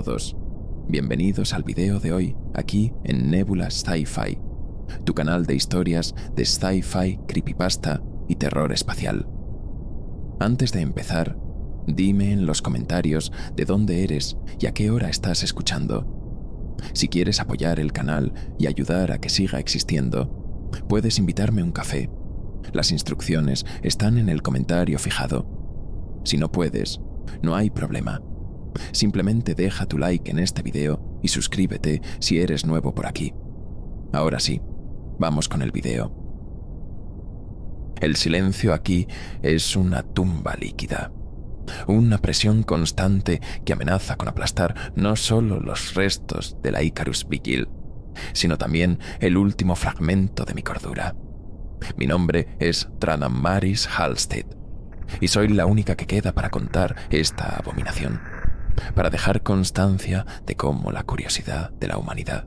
todos, bienvenidos al video de hoy aquí en Nebula Sci-Fi, tu canal de historias de sci-fi, creepypasta y terror espacial. Antes de empezar, dime en los comentarios de dónde eres y a qué hora estás escuchando. Si quieres apoyar el canal y ayudar a que siga existiendo, puedes invitarme un café. Las instrucciones están en el comentario fijado. Si no puedes, no hay problema. Simplemente deja tu like en este video y suscríbete si eres nuevo por aquí. Ahora sí, vamos con el video. El silencio aquí es una tumba líquida. Una presión constante que amenaza con aplastar no solo los restos de la Icarus Vigil, sino también el último fragmento de mi cordura. Mi nombre es Tranamaris Halstead, y soy la única que queda para contar esta abominación, para dejar constancia de cómo la curiosidad de la humanidad,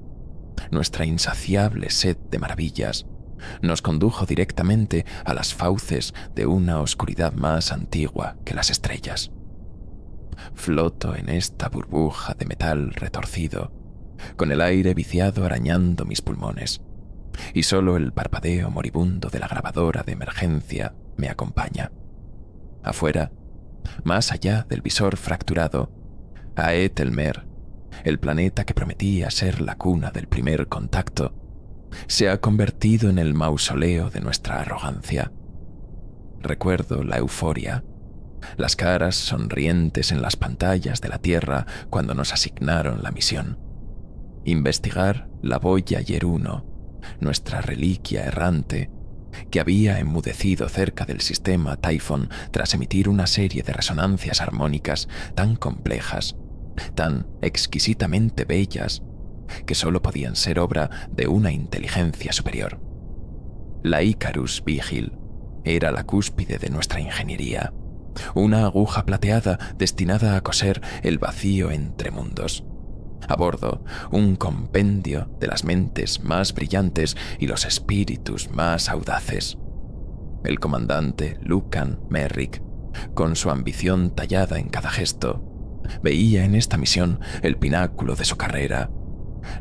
nuestra insaciable sed de maravillas, nos condujo directamente a las fauces de una oscuridad más antigua que las estrellas. Floto en esta burbuja de metal retorcido, con el aire viciado arañando mis pulmones, y solo el parpadeo moribundo de la grabadora de emergencia me acompaña. Afuera, más allá del visor fracturado, Aethelmer, el planeta que prometía ser la cuna del primer contacto, se ha convertido en el mausoleo de nuestra arrogancia. Recuerdo la euforia, las caras sonrientes en las pantallas de la Tierra cuando nos asignaron la misión. Investigar la Voyager 1, nuestra reliquia errante, que había enmudecido cerca del sistema Typhon tras emitir una serie de resonancias armónicas tan complejas, tan exquisitamente bellas, que solo podían ser obra de una inteligencia superior. La Icarus Vigil era la cúspide de nuestra ingeniería, una aguja plateada destinada a coser el vacío entre mundos. A bordo, un compendio de las mentes más brillantes y los espíritus más audaces. El comandante Lucan Merrick, con su ambición tallada en cada gesto, veía en esta misión el pináculo de su carrera,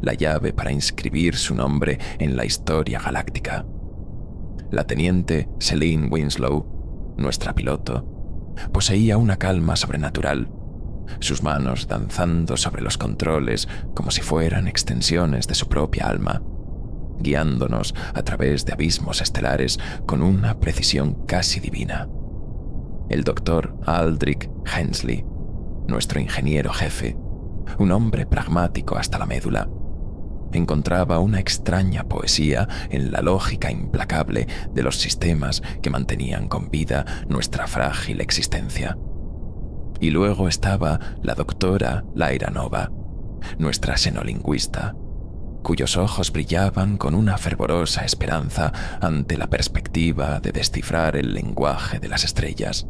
la llave para inscribir su nombre en la historia galáctica. La teniente Celine Winslow, nuestra piloto, poseía una calma sobrenatural, sus manos danzando sobre los controles como si fueran extensiones de su propia alma, guiándonos a través de abismos estelares con una precisión casi divina. El doctor Aldrich Hensley, nuestro ingeniero jefe, un hombre pragmático hasta la médula, encontraba una extraña poesía en la lógica implacable de los sistemas que mantenían con vida nuestra frágil existencia. Y luego estaba la doctora Lyra Nova, nuestra xenolingüista, cuyos ojos brillaban con una fervorosa esperanza ante la perspectiva de descifrar el lenguaje de las estrellas,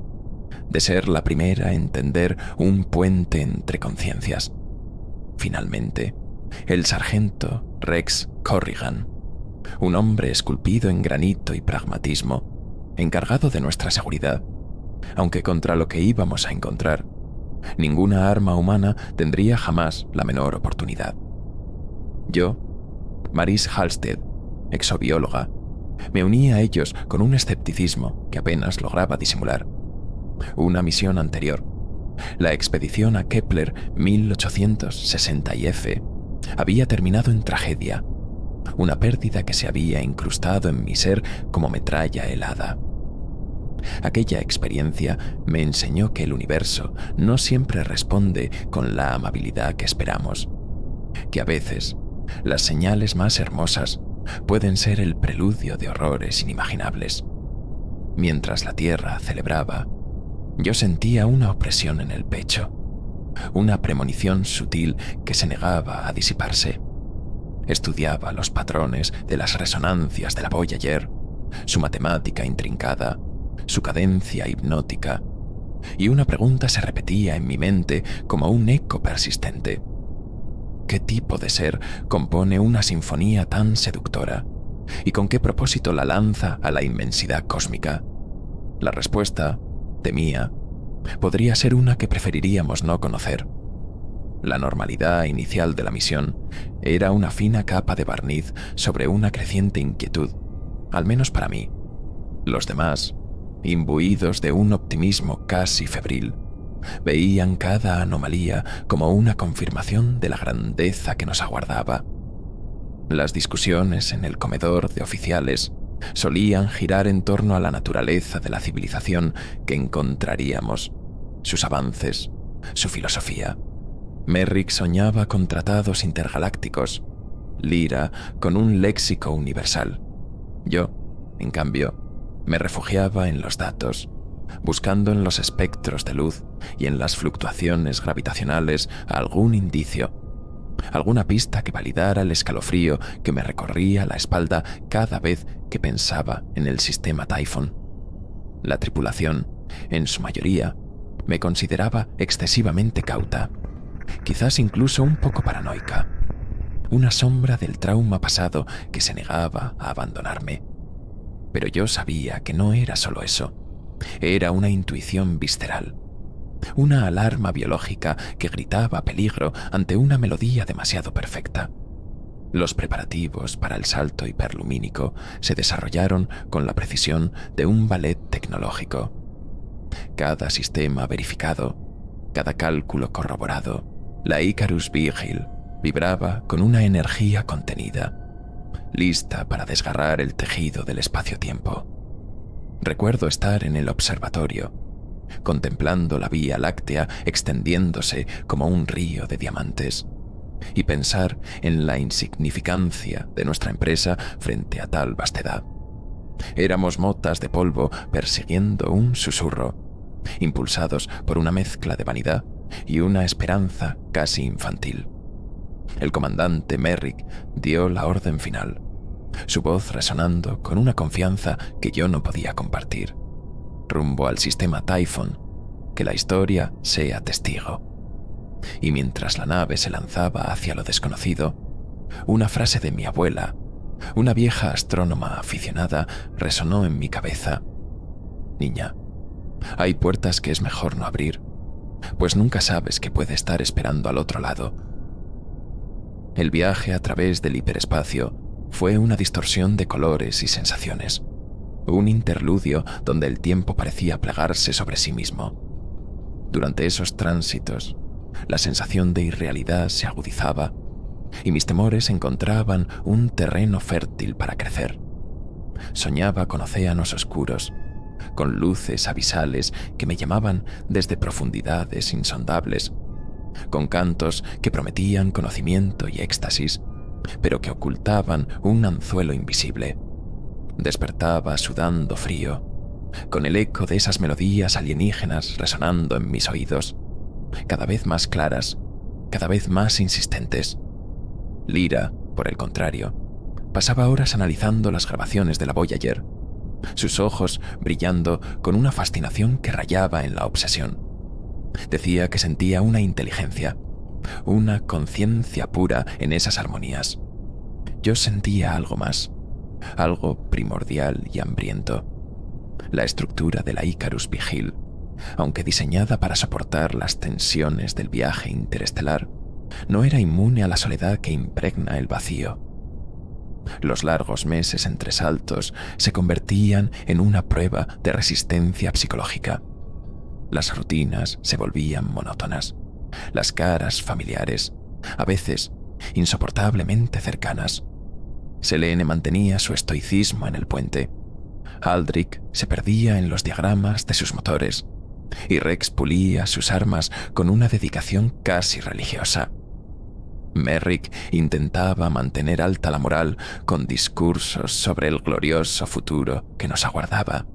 de ser la primera a entender un puente entre conciencias. Finalmente, el sargento Rex Corrigan, un hombre esculpido en granito y pragmatismo, encargado de nuestra seguridad, aunque contra lo que íbamos a encontrar, ninguna arma humana tendría jamás la menor oportunidad. Yo, Maris Halstead, exobióloga, me uní a ellos con un escepticismo que apenas lograba disimular. Una misión anterior, la expedición a Kepler 1860F, había terminado en tragedia, una pérdida que se había incrustado en mi ser como metralla helada. Aquella experiencia me enseñó que el universo no siempre responde con la amabilidad que esperamos, que a veces las señales más hermosas pueden ser el preludio de horrores inimaginables. Mientras la Tierra celebraba, yo sentía una opresión en el pecho, una premonición sutil que se negaba a disiparse. Estudiaba los patrones de las resonancias de la Voyager, su matemática intrincada, su cadencia hipnótica, y una pregunta se repetía en mi mente como un eco persistente. ¿Qué tipo de ser compone una sinfonía tan seductora? ¿Y con qué propósito la lanza a la inmensidad cósmica? La respuesta, temía, podría ser una que preferiríamos no conocer. La normalidad inicial de la misión era una fina capa de barniz sobre una creciente inquietud, al menos para mí. Los demás, imbuidos de un optimismo casi febril, veían cada anomalía como una confirmación de la grandeza que nos aguardaba. Las discusiones en el comedor de oficiales solían girar en torno a la naturaleza de la civilización que encontraríamos, sus avances, su filosofía. Merrick soñaba con tratados intergalácticos, Lyra con un léxico universal. Yo, en cambio, me refugiaba en los datos, buscando en los espectros de luz y en las fluctuaciones gravitacionales algún indicio, alguna pista que validara el escalofrío que me recorría la espalda cada vez que pensaba en el sistema Typhon. La tripulación, en su mayoría, me consideraba excesivamente cauta, quizás incluso un poco paranoica, una sombra del trauma pasado que se negaba a abandonarme. Pero yo sabía que no era solo eso, era una intuición visceral, una alarma biológica que gritaba peligro ante una melodía demasiado perfecta. Los preparativos para el salto hiperlumínico se desarrollaron con la precisión de un ballet tecnológico. Cada sistema verificado, cada cálculo corroborado, la Icarus Vigil vibraba con una energía contenida, lista para desgarrar el tejido del espacio-tiempo. Recuerdo estar en el observatorio, contemplando la Vía Láctea extendiéndose como un río de diamantes, y pensar en la insignificancia de nuestra empresa frente a tal vastedad. Éramos motas de polvo persiguiendo un susurro, impulsados por una mezcla de vanidad y una esperanza casi infantil. El comandante Merrick dio la orden final, su voz resonando con una confianza que yo no podía compartir, rumbo al sistema Typhon, que la historia sea testigo. Y mientras la nave se lanzaba hacia lo desconocido, una frase de mi abuela, una vieja astrónoma aficionada, resonó en mi cabeza. Niña, hay puertas que es mejor no abrir, pues nunca sabes qué puede estar esperando al otro lado. El viaje a través del hiperespacio fue una distorsión de colores y sensaciones, un interludio donde el tiempo parecía plegarse sobre sí mismo. Durante esos tránsitos, la sensación de irrealidad se agudizaba y mis temores encontraban un terreno fértil para crecer. Soñaba con océanos oscuros, con luces abisales que me llamaban desde profundidades insondables, con cantos que prometían conocimiento y éxtasis, pero que ocultaban un anzuelo invisible. Despertaba sudando frío, con el eco de esas melodías alienígenas resonando en mis oídos, cada vez más claras, cada vez más insistentes. Lyra, por el contrario, pasaba horas analizando las grabaciones de la Voyager, sus ojos brillando con una fascinación que rayaba en la obsesión. Decía que sentía una inteligencia, una conciencia pura en esas armonías. Yo sentía algo más, algo primordial y hambriento. La estructura de la Icarus Vigil, aunque diseñada para soportar las tensiones del viaje interestelar, no era inmune a la soledad que impregna el vacío. Los largos meses entre saltos se convertían en una prueba de resistencia psicológica. Las rutinas se volvían monótonas, las caras familiares, a veces insoportablemente cercanas. Selene mantenía su estoicismo en el puente. Aldrich se perdía en los diagramas de sus motores, y Rex pulía sus armas con una dedicación casi religiosa. Merrick intentaba mantener alta la moral con discursos sobre el glorioso futuro que nos aguardaba,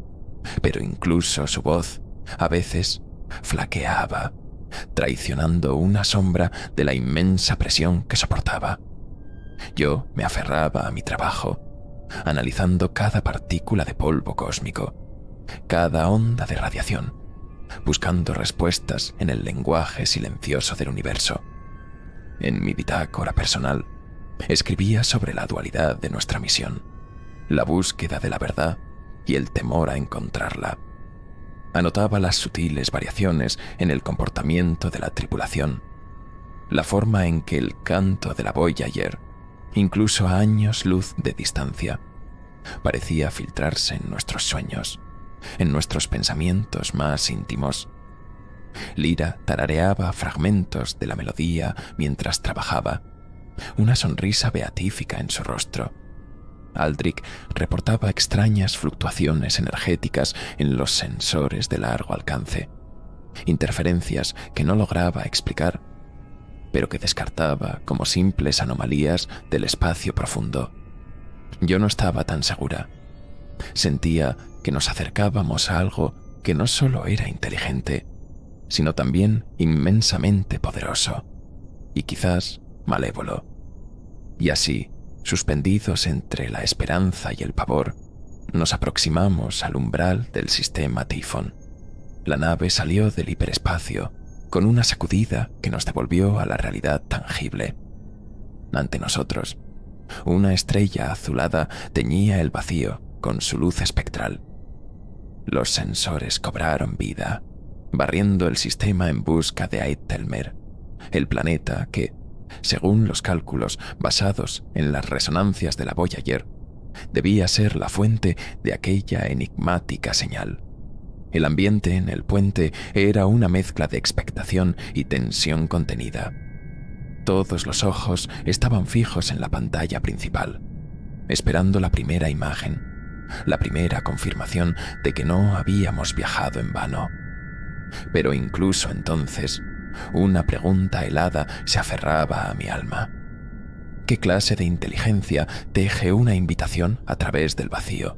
pero incluso su voz, a veces, flaqueaba, traicionando una sombra de la inmensa presión que soportaba. Yo me aferraba a mi trabajo, analizando cada partícula de polvo cósmico, cada onda de radiación, buscando respuestas en el lenguaje silencioso del universo. En mi bitácora personal, escribía sobre la dualidad de nuestra misión, la búsqueda de la verdad y el temor a encontrarla. Anotaba las sutiles variaciones en el comportamiento de la tripulación, la forma en que el canto de la Voyager, incluso a años luz de distancia, parecía filtrarse en nuestros sueños, en nuestros pensamientos más íntimos. Lyra tarareaba fragmentos de la melodía mientras trabajaba, una sonrisa beatífica en su rostro. Aldrich reportaba extrañas fluctuaciones energéticas en los sensores de largo alcance, interferencias que no lograba explicar, pero que descartaba como simples anomalías del espacio profundo. Yo no estaba tan segura. Sentía que nos acercábamos a algo que no solo era inteligente, sino también inmensamente poderoso y quizás malévolo. Y así, suspendidos entre la esperanza y el pavor, nos aproximamos al umbral del sistema Typhon. La nave salió del hiperespacio con una sacudida que nos devolvió a la realidad tangible. Ante nosotros, una estrella azulada teñía el vacío con su luz espectral. Los sensores cobraron vida, barriendo el sistema en busca de Aitelmer, el planeta que, según los cálculos basados en las resonancias de la Voyager, debía ser la fuente de aquella enigmática señal. El ambiente en el puente era una mezcla de expectación y tensión contenida. Todos los ojos estaban fijos en la pantalla principal, esperando la primera imagen, la primera confirmación de que no habíamos viajado en vano. Pero incluso entonces, una pregunta helada se aferraba a mi alma. ¿Qué clase de inteligencia teje una invitación a través del vacío?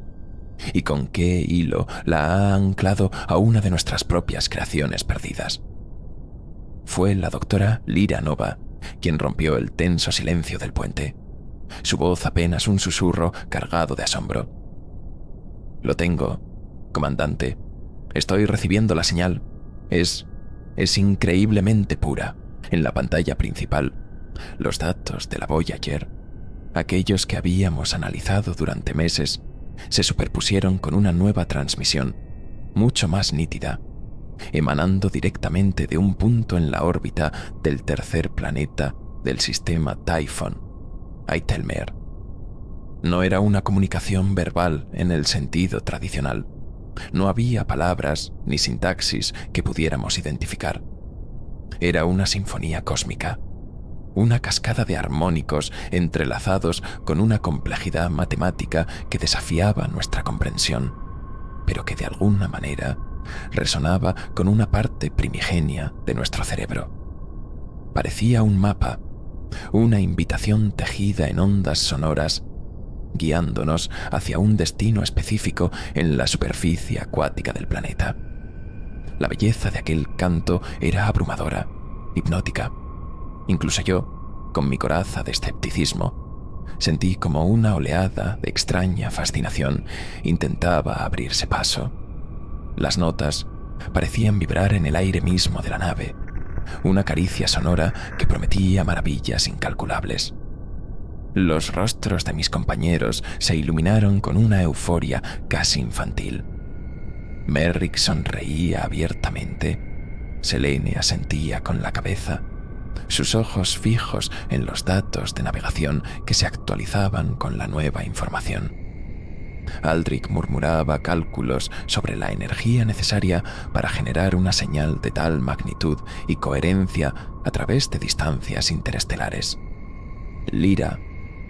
¿Y con qué hilo la ha anclado a una de nuestras propias creaciones perdidas? Fue la doctora Lyra Nova quien rompió el tenso silencio del puente, su voz apenas un susurro cargado de asombro. «Lo tengo, comandante. Estoy recibiendo la señal. Es increíblemente pura. En la pantalla principal, los datos de la Voyager, aquellos que habíamos analizado durante meses, se superpusieron con una nueva transmisión, mucho más nítida, emanando directamente de un punto en la órbita del tercer planeta del sistema Typhon, Aitelmer. No era una comunicación verbal en el sentido tradicional. No había palabras ni sintaxis que pudiéramos identificar. Era una sinfonía cósmica, una cascada de armónicos entrelazados con una complejidad matemática que desafiaba nuestra comprensión, pero que de alguna manera resonaba con una parte primigenia de nuestro cerebro. Parecía un mapa, una invitación tejida en ondas sonoras, guiándonos hacia un destino específico en la superficie acuática del planeta. La belleza de aquel canto era abrumadora, hipnótica. Incluso yo, con mi coraza de escepticismo, sentí como una oleada de extraña fascinación intentaba abrirse paso. Las notas parecían vibrar en el aire mismo de la nave, una caricia sonora que prometía maravillas incalculables. Los rostros de mis compañeros se iluminaron con una euforia casi infantil. Merrick sonreía abiertamente. Selene asentía con la cabeza, sus ojos fijos en los datos de navegación que se actualizaban con la nueva información. Aldrich murmuraba cálculos sobre la energía necesaria para generar una señal de tal magnitud y coherencia a través de distancias interestelares. Lyra,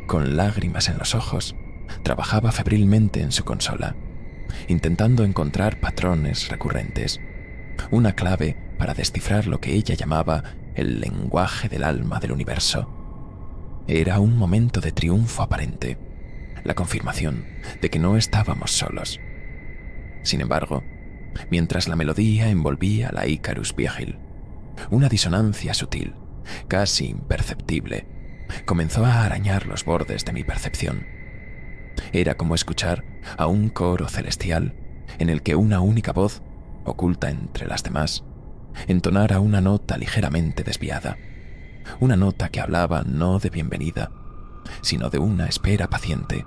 con lágrimas en los ojos, trabajaba febrilmente en su consola, intentando encontrar patrones recurrentes, una clave para descifrar lo que ella llamaba el lenguaje del alma del universo. Era un momento de triunfo aparente, la confirmación de que no estábamos solos. Sin embargo, mientras la melodía envolvía la Icarus Vigil, una disonancia sutil, casi imperceptible, comenzó a arañar los bordes de mi percepción. Era como escuchar a un coro celestial en el que una única voz, oculta entre las demás, entonara una nota ligeramente desviada, una nota que hablaba no de bienvenida, sino de una espera paciente,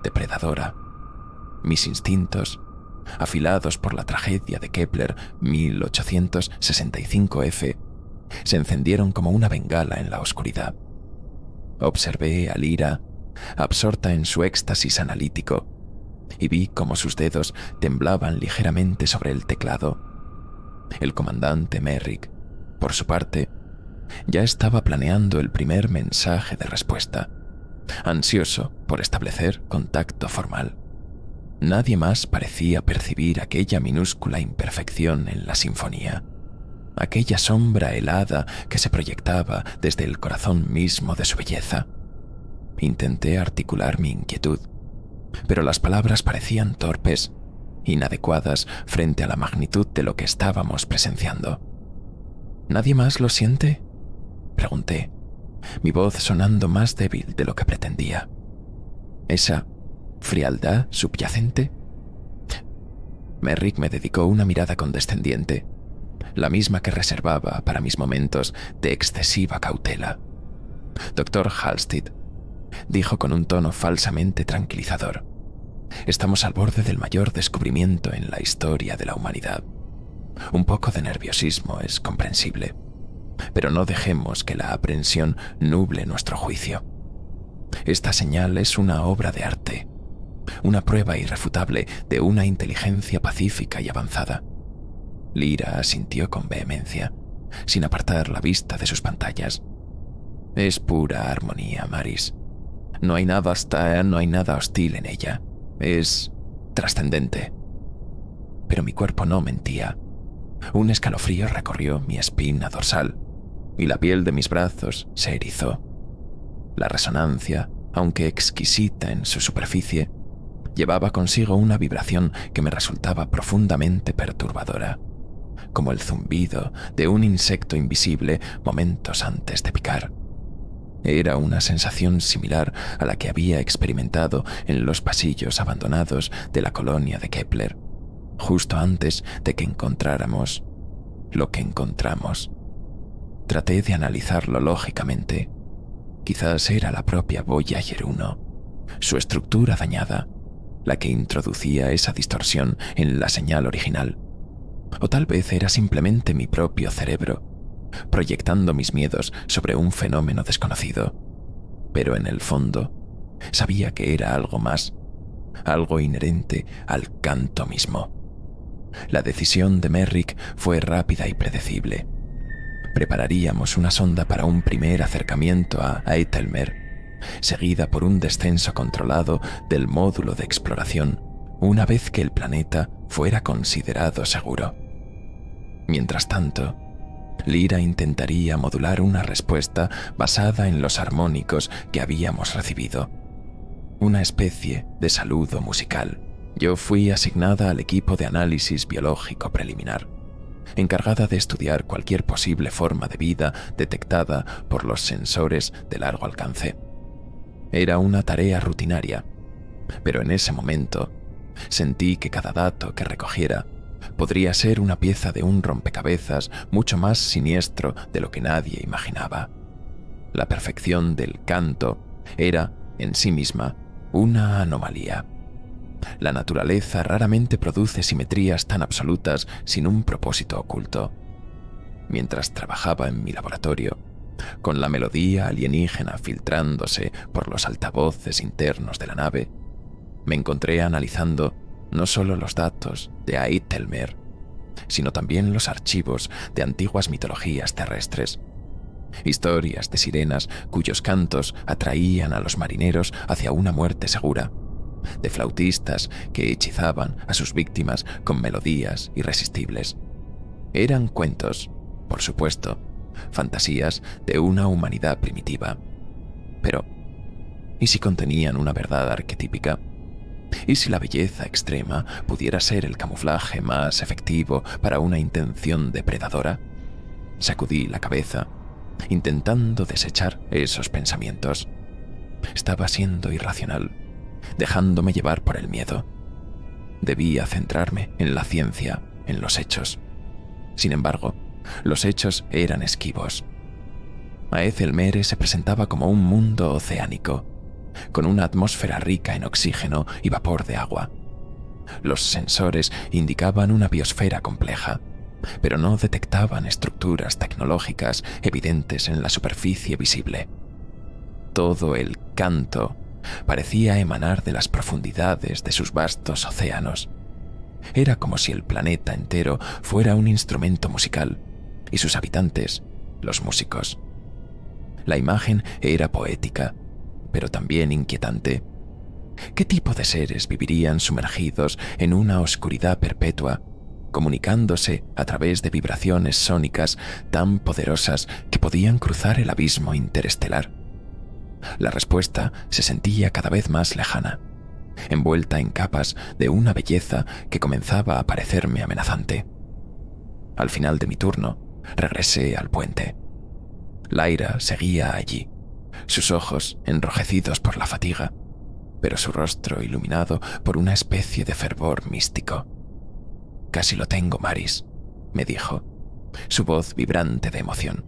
depredadora. Mis instintos, afilados por la tragedia de Kepler 1865F, se encendieron como una bengala en la oscuridad. Observé a Lyra, absorta en su éxtasis analítico, y vi cómo sus dedos temblaban ligeramente sobre el teclado. El comandante Merrick, por su parte, ya estaba planeando el primer mensaje de respuesta, ansioso por establecer contacto formal. Nadie más parecía percibir aquella minúscula imperfección en la sinfonía, aquella sombra helada que se proyectaba desde el corazón mismo de su belleza. Intenté articular mi inquietud, pero las palabras parecían torpes, inadecuadas frente a la magnitud de lo que estábamos presenciando. ¿Nadie más lo siente?, pregunté, mi voz sonando más débil de lo que pretendía. ¿Esa frialdad subyacente? Merrick me dedicó una mirada condescendiente, la misma que reservaba para mis momentos de excesiva cautela. Doctor Halstead, dijo con un tono falsamente tranquilizador, estamos al borde del mayor descubrimiento en la historia de la humanidad. Un poco de nerviosismo es comprensible, pero no dejemos que la aprensión nuble nuestro juicio. Esta señal es una obra de arte, una prueba irrefutable de una inteligencia pacífica y avanzada. Lyra asintió con vehemencia, sin apartar la vista de sus pantallas. Es pura armonía, Maris. No hay nada hostil en ella. Es trascendente. Pero mi cuerpo no mentía. Un escalofrío recorrió mi espina dorsal y la piel de mis brazos se erizó. La resonancia, aunque exquisita en su superficie, llevaba consigo una vibración que me resultaba profundamente perturbadora, como el zumbido de un insecto invisible momentos antes de picar. Era una sensación similar a la que había experimentado en los pasillos abandonados de la colonia de Kepler, justo antes de que encontráramos lo que encontramos. Traté de analizarlo lógicamente. Quizás era la propia Voyager 1, su estructura dañada, la que introducía esa distorsión en la señal original. O tal vez era simplemente mi propio cerebro, proyectando mis miedos sobre un fenómeno desconocido. Pero en el fondo, sabía que era algo más, algo inherente al canto mismo. La decisión de Merrick fue rápida y predecible. Prepararíamos una sonda para un primer acercamiento a Eitelmer, seguida por un descenso controlado del módulo de exploración una vez que el planeta fuera considerado seguro. Mientras tanto, Lyra intentaría modular una respuesta basada en los armónicos que habíamos recibido, una especie de saludo musical. Yo fui asignada al equipo de análisis biológico preliminar, encargada de estudiar cualquier posible forma de vida detectada por los sensores de largo alcance. Era una tarea rutinaria, pero en ese momento sentí que cada dato que recogiera podría ser una pieza de un rompecabezas mucho más siniestro de lo que nadie imaginaba. La perfección del canto era, en sí misma, una anomalía. La naturaleza raramente produce simetrías tan absolutas sin un propósito oculto. Mientras trabajaba en mi laboratorio, con la melodía alienígena filtrándose por los altavoces internos de la nave, me encontré analizando no solo los datos de Eitelmer, sino también los archivos de antiguas mitologías terrestres, historias de sirenas cuyos cantos atraían a los marineros hacia una muerte segura, de flautistas que hechizaban a sus víctimas con melodías irresistibles. Eran cuentos, por supuesto, fantasías de una humanidad primitiva. Pero, ¿y si contenían una verdad arquetípica? ¿Y si la belleza extrema pudiera ser el camuflaje más efectivo para una intención depredadora? Sacudí la cabeza, intentando desechar esos pensamientos. Estaba siendo irracional, dejándome llevar por el miedo. Debía centrarme en la ciencia, en los hechos. Sin embargo, los hechos eran esquivos. Eitelmer se presentaba como un mundo oceánico, con una atmósfera rica en oxígeno y vapor de agua. Los sensores indicaban una biosfera compleja, pero no detectaban estructuras tecnológicas evidentes en la superficie visible. Todo el canto parecía emanar de las profundidades de sus vastos océanos. Era como si el planeta entero fuera un instrumento musical y sus habitantes, los músicos. La imagen era poética, pero también inquietante. ¿Qué tipo de seres vivirían sumergidos en una oscuridad perpetua, comunicándose a través de vibraciones sónicas tan poderosas que podían cruzar el abismo interestelar? La respuesta se sentía cada vez más lejana, envuelta en capas de una belleza que comenzaba a parecerme amenazante. Al final de mi turno, regresé al puente. Lyra seguía allí, sus ojos enrojecidos por la fatiga, pero su rostro iluminado por una especie de fervor místico. «Casi lo tengo, Maris», me dijo, su voz vibrante de emoción.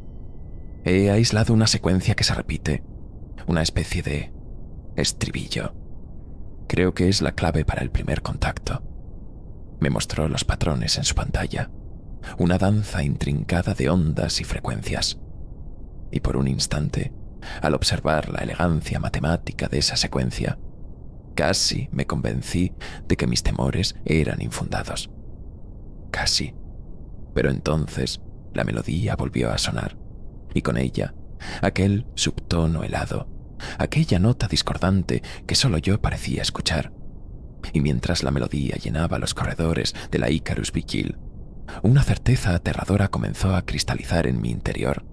«He aislado una secuencia que se repite, una especie de estribillo. Creo que es la clave para el primer contacto». Me mostró los patrones en su pantalla, una danza intrincada de ondas y frecuencias. Y por un instante, al observar la elegancia matemática de esa secuencia, casi me convencí de que mis temores eran infundados. Casi. Pero entonces la melodía volvió a sonar, y con ella aquel subtono helado, aquella nota discordante que solo yo parecía escuchar. Y mientras la melodía llenaba los corredores de la Icarus Vigil, una certeza aterradora comenzó a cristalizar en mi interior.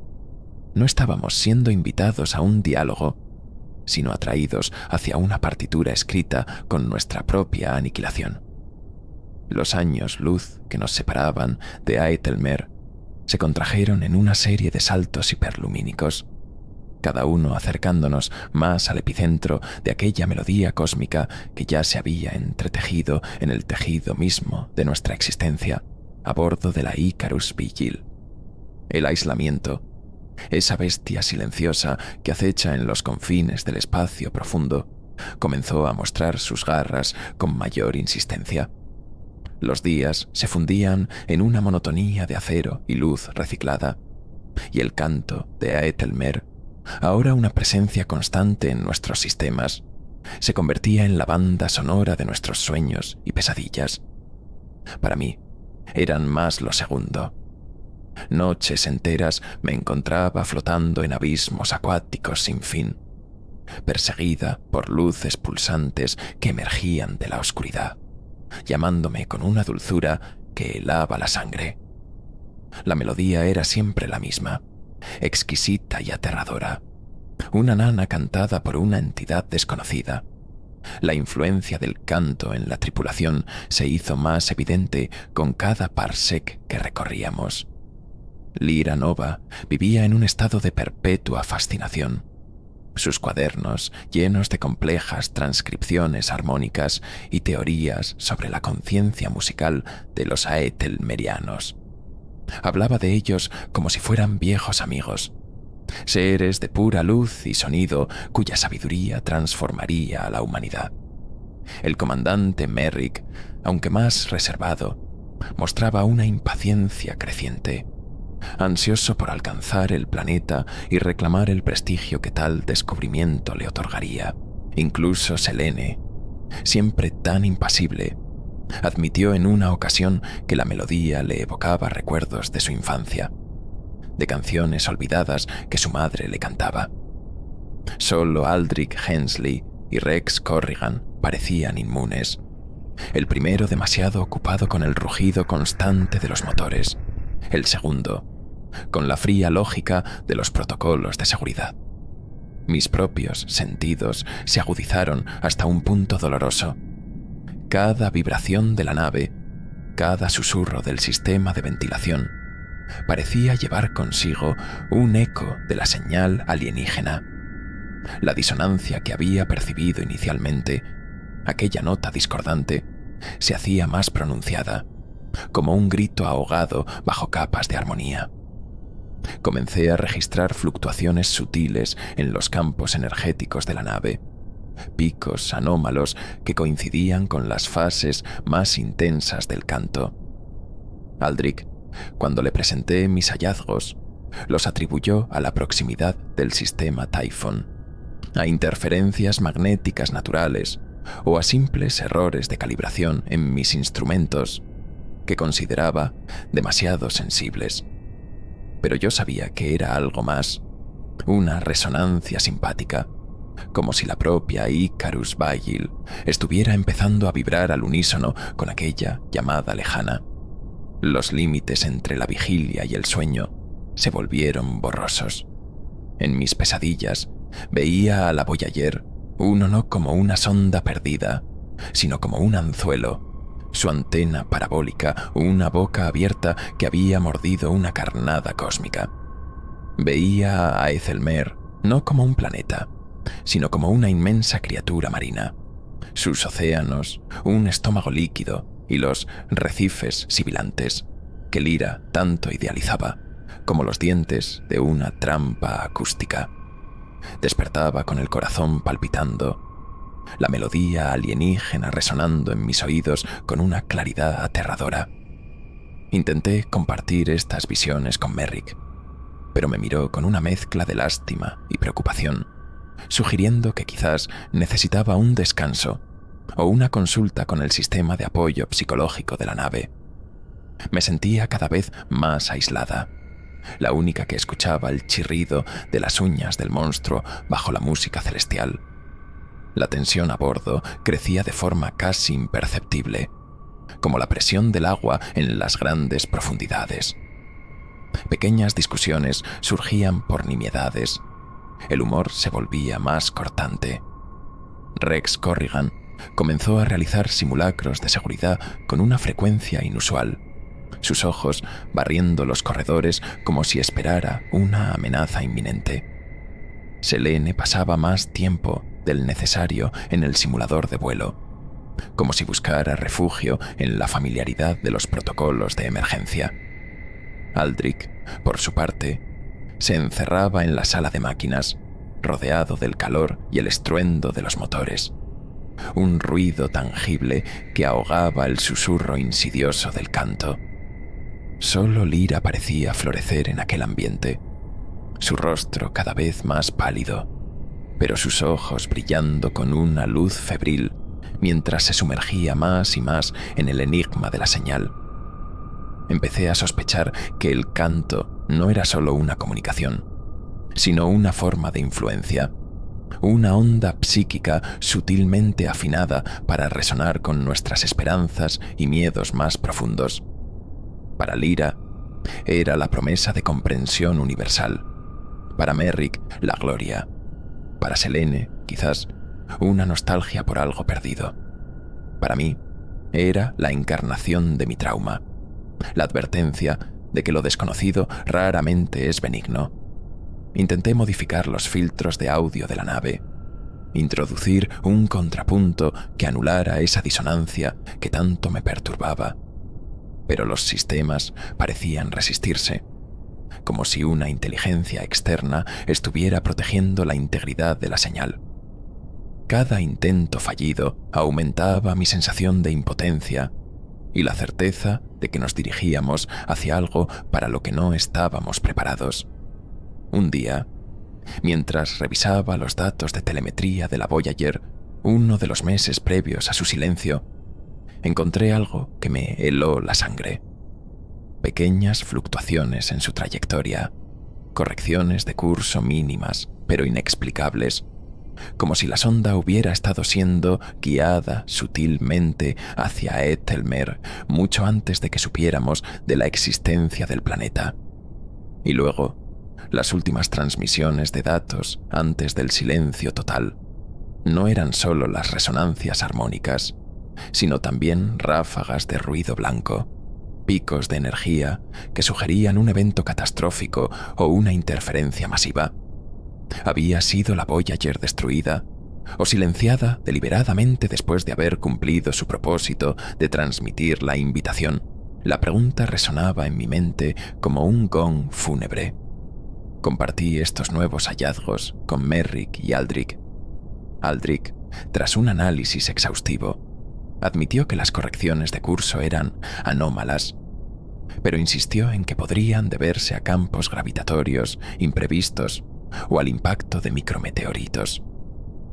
No estábamos siendo invitados a un diálogo, sino atraídos hacia una partitura escrita con nuestra propia aniquilación. Los años luz que nos separaban de Aethelmer se contrajeron en una serie de saltos hiperlumínicos, cada uno acercándonos más al epicentro de aquella melodía cósmica que ya se había entretejido en el tejido mismo de nuestra existencia a bordo de la Icarus Vigil. El aislamiento, esa bestia silenciosa que acecha en los confines del espacio profundo, comenzó a mostrar sus garras con mayor insistencia. Los días se fundían en una monotonía de acero y luz reciclada, y el canto de Aethelmer, ahora una presencia constante en nuestros sistemas, se convertía en la banda sonora de nuestros sueños y pesadillas. Para mí, eran más lo segundo. Noches enteras me encontraba flotando en abismos acuáticos sin fin, perseguida por luces pulsantes que emergían de la oscuridad, llamándome con una dulzura que helaba la sangre. La melodía era siempre la misma, exquisita y aterradora, una nana cantada por una entidad desconocida. La influencia del canto en la tripulación se hizo más evidente con cada parsec que recorríamos. Lyra Nova vivía en un estado de perpetua fascinación. Sus cuadernos, llenos de complejas transcripciones armónicas y teorías sobre la conciencia musical de los aethelmerianos. Hablaba de ellos como si fueran viejos amigos, seres de pura luz y sonido cuya sabiduría transformaría a la humanidad. El comandante Merrick, aunque más reservado, mostraba una impaciencia creciente, ansioso por alcanzar el planeta y reclamar el prestigio que tal descubrimiento le otorgaría. Incluso Selene, siempre tan impasible, admitió en una ocasión que la melodía le evocaba recuerdos de su infancia, de canciones olvidadas que su madre le cantaba. Solo Aldrich Hensley y Rex Corrigan parecían inmunes, el primero demasiado ocupado con el rugido constante de los motores, el segundo con la fría lógica de los protocolos de seguridad. Mis propios sentidos se agudizaron hasta un punto doloroso. Cada vibración de la nave, cada susurro del sistema de ventilación, parecía llevar consigo un eco de la señal alienígena. La disonancia que había percibido inicialmente, aquella nota discordante, se hacía más pronunciada, como un grito ahogado bajo capas de armonía. Comencé a registrar fluctuaciones sutiles en los campos energéticos de la nave, picos anómalos que coincidían con las fases más intensas del canto. Aldrich Cuando le presenté mis hallazgos, los atribuyó a la proximidad del sistema Typhon, a interferencias magnéticas naturales o a simples errores de calibración en mis instrumentos que consideraba demasiado sensibles. Pero yo sabía que era algo más, una resonancia simpática, como si la propia Icarus Vigil estuviera empezando a vibrar al unísono con aquella llamada lejana. Los límites entre la vigilia y el sueño se volvieron borrosos. En mis pesadillas veía a la Voyager, uno no como una sonda perdida, sino como un anzuelo, su antena parabólica, una boca abierta que había mordido una carnada cósmica. Veía a Ethelmer no como un planeta, sino como una inmensa criatura marina. Sus océanos, un estómago líquido y los recifes sibilantes que Lyra tanto idealizaba, como los dientes de una trampa acústica. Despertaba con el corazón palpitando, la melodía alienígena resonando en mis oídos con una claridad aterradora. Intenté compartir estas visiones con Merrick, pero me miró con una mezcla de lástima y preocupación, sugiriendo que quizás necesitaba un descanso o una consulta con el sistema de apoyo psicológico de la nave. Me sentía cada vez más aislada, la única que escuchaba el chirrido de las uñas del monstruo bajo la música celestial. La tensión a bordo crecía de forma casi imperceptible, como la presión del agua en las grandes profundidades. Pequeñas discusiones surgían por nimiedades. El humor se volvía más cortante. Rex Corrigan comenzó a realizar simulacros de seguridad con una frecuencia inusual, sus ojos barriendo los corredores como si esperara una amenaza inminente. Selene pasaba más tiempo del necesario en el simulador de vuelo, como si buscara refugio en la familiaridad de los protocolos de emergencia. Aldrich, por su parte, se encerraba en la sala de máquinas, rodeado del calor y el estruendo de los motores, un ruido tangible que ahogaba el susurro insidioso del canto. Solo Lyra parecía florecer en aquel ambiente, su rostro cada vez más pálido, pero sus ojos brillando con una luz febril mientras se sumergía más y más en el enigma de la señal. Empecé a sospechar que el canto no era solo una comunicación, sino una forma de influencia, una onda psíquica sutilmente afinada para resonar con nuestras esperanzas y miedos más profundos. Para Lyra, era la promesa de comprensión universal. Para Merrick, la gloria. Para Selene, quizás, una nostalgia por algo perdido. Para mí, era la encarnación de mi trauma, la advertencia de que lo desconocido raramente es benigno. Intenté modificar los filtros de audio de la nave, introducir un contrapunto que anulara esa disonancia que tanto me perturbaba, pero los sistemas parecían resistirse, como si una inteligencia externa estuviera protegiendo la integridad de la señal. Cada intento fallido aumentaba mi sensación de impotencia y la certeza de que nos dirigíamos hacia algo para lo que no estábamos preparados. Un día, mientras revisaba los datos de telemetría de la Voyager, uno de los meses previos a su silencio, encontré algo que me heló la sangre. Pequeñas fluctuaciones en su trayectoria, correcciones de curso mínimas, pero inexplicables, como si la sonda hubiera estado siendo guiada sutilmente hacia Ethelmer mucho antes de que supiéramos de la existencia del planeta. Y luego, las últimas transmisiones de datos antes del silencio total no eran solo las resonancias armónicas, sino también ráfagas de ruido blanco, picos de energía que sugerían un evento catastrófico o una interferencia masiva. ¿Había sido la Voyager destruida o silenciada deliberadamente después de haber cumplido su propósito de transmitir la invitación? La pregunta resonaba en mi mente como un gong fúnebre. Compartí estos nuevos hallazgos con Merrick y Aldrich. Aldrich, tras un análisis exhaustivo, admitió que las correcciones de curso eran anómalas. pero insistió en que podrían deberse a campos gravitatorios imprevistos o al impacto de micrometeoritos.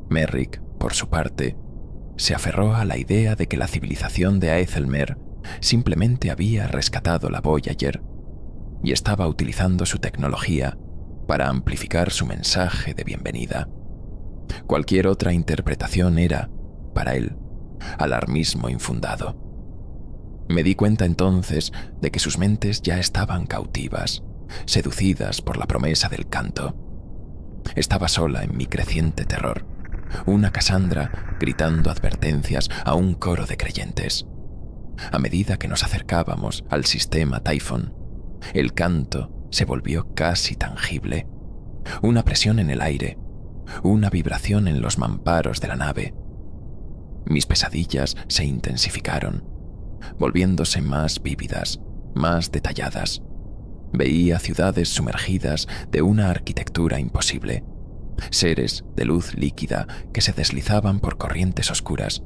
Merrick, por su parte, se aferró a la idea de que la civilización de Aethelmer simplemente había rescatado la Voyager y estaba utilizando su tecnología para amplificar su mensaje de bienvenida. Cualquier otra interpretación era, para él, alarmismo infundado. Me di cuenta entonces de que sus mentes ya estaban cautivas, seducidas por la promesa del canto. Estaba sola en mi creciente terror, una Cassandra gritando advertencias a un coro de creyentes. A medida que nos acercábamos al sistema Typhon, el canto se volvió casi tangible. Una presión en el aire, una vibración en los mamparos de la nave. Mis pesadillas se intensificaron, volviéndose más vívidas, más detalladas. Veía ciudades sumergidas de una arquitectura imposible, seres de luz líquida que se deslizaban por corrientes oscuras,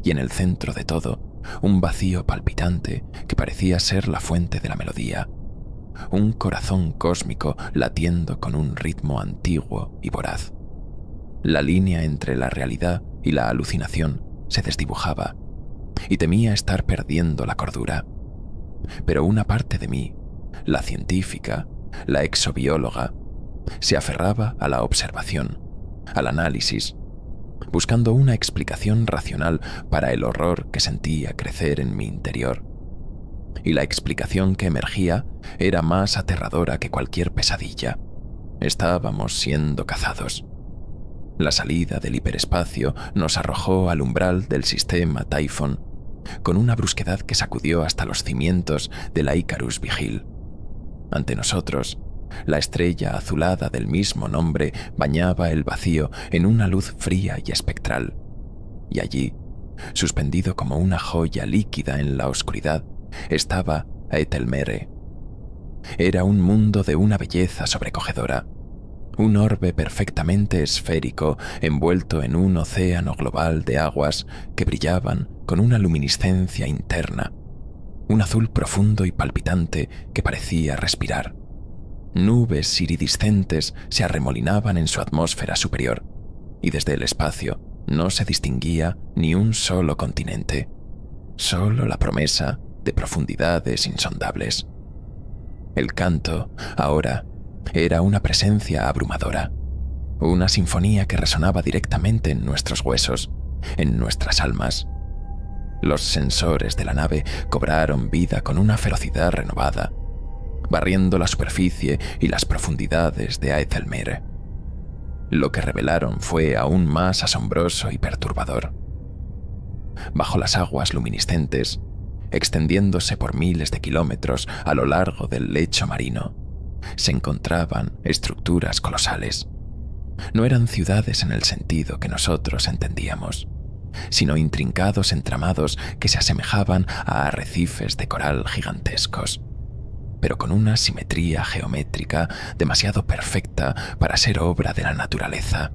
y en el centro de todo, un vacío palpitante que parecía ser la fuente de la melodía. Un corazón cósmico latiendo con un ritmo antiguo y voraz. La línea entre la realidad y la alucinación se desdibujaba, y temía estar perdiendo la cordura. Pero una parte de mí, la científica, la exobióloga, se aferraba a la observación, al análisis, buscando una explicación racional para el horror que sentía crecer en mi interior. Y la explicación que emergía era más aterradora que cualquier pesadilla. Estábamos siendo cazados. La salida del hiperespacio nos arrojó al umbral del sistema Typhon, con una brusquedad que sacudió hasta los cimientos de la Icarus Vigil. Ante nosotros, la estrella azulada del mismo nombre bañaba el vacío en una luz fría y espectral. Y allí, suspendido como una joya líquida en la oscuridad, estaba Aethelmere. Era un mundo de una belleza sobrecogedora, un orbe perfectamente esférico envuelto en un océano global de aguas que brillaban con una luminiscencia interna, un azul profundo y palpitante que parecía respirar. Nubes iridiscentes se arremolinaban en su atmósfera superior, y desde el espacio no se distinguía ni un solo continente, solo la promesa de profundidades insondables. El canto, ahora, era una presencia abrumadora, una sinfonía que resonaba directamente en nuestros huesos, en nuestras almas. Los sensores de la nave cobraron vida con una ferocidad renovada, barriendo la superficie y las profundidades de Aethelmere. Lo que revelaron fue aún más asombroso y perturbador. Bajo las aguas luminiscentes, extendiéndose por miles de kilómetros a lo largo del lecho marino, se encontraban estructuras colosales. No eran ciudades en el sentido que nosotros entendíamos, sino intrincados entramados que se asemejaban a arrecifes de coral gigantescos, pero con una simetría geométrica demasiado perfecta para ser obra de la naturaleza.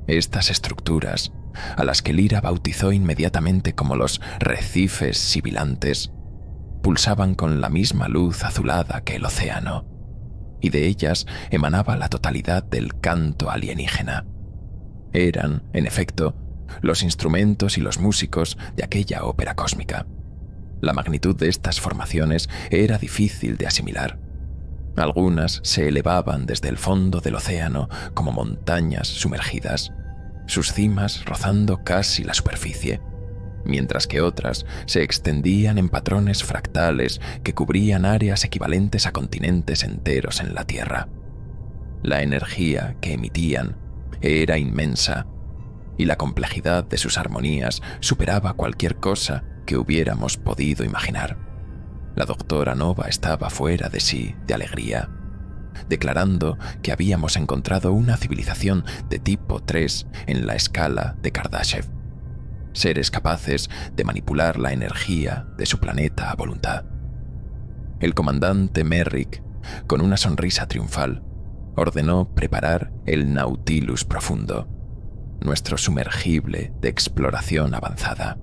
Estas estructuras, a las que Lyra bautizó inmediatamente como los recifes sibilantes, pulsaban con la misma luz azulada que el océano, y de ellas emanaba la totalidad del canto alienígena. Eran, en efecto, los instrumentos y los músicos de aquella ópera cósmica. La magnitud de estas formaciones era difícil de asimilar. Algunas se elevaban desde el fondo del océano como montañas sumergidas, sus cimas rozando casi la superficie, mientras que otras se extendían en patrones fractales que cubrían áreas equivalentes a continentes enteros en la Tierra. La energía que emitían era inmensa, y la complejidad de sus armonías superaba cualquier cosa que hubiéramos podido imaginar. La doctora Nova estaba fuera de sí de alegría, declarando que habíamos encontrado una civilización de tipo 3 en la escala de Kardashev, seres capaces de manipular la energía de su planeta a voluntad. El comandante Merrick, con una sonrisa triunfal, ordenó preparar el Nautilus Profundo, nuestro sumergible de exploración avanzada.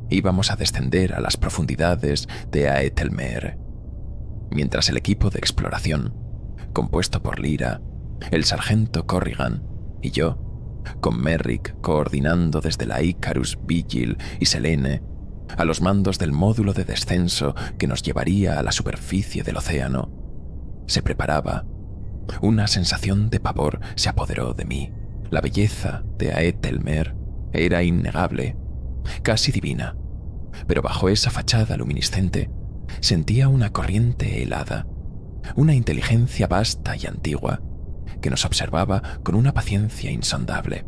Íbamos a descender a las profundidades de Aethelmere, mientras el equipo de exploración, compuesto por Lyra, el sargento Corrigan y yo, con Merrick coordinando desde la Icarus Vigil y Selene, a los mandos del módulo de descenso que nos llevaría a la superficie del océano, se preparaba. Una sensación de pavor se apoderó de mí. La belleza de Aethelmer era innegable, casi divina, pero bajo esa fachada luminiscente sentía una corriente helada, una inteligencia vasta y antigua que nos observaba con una paciencia insondable.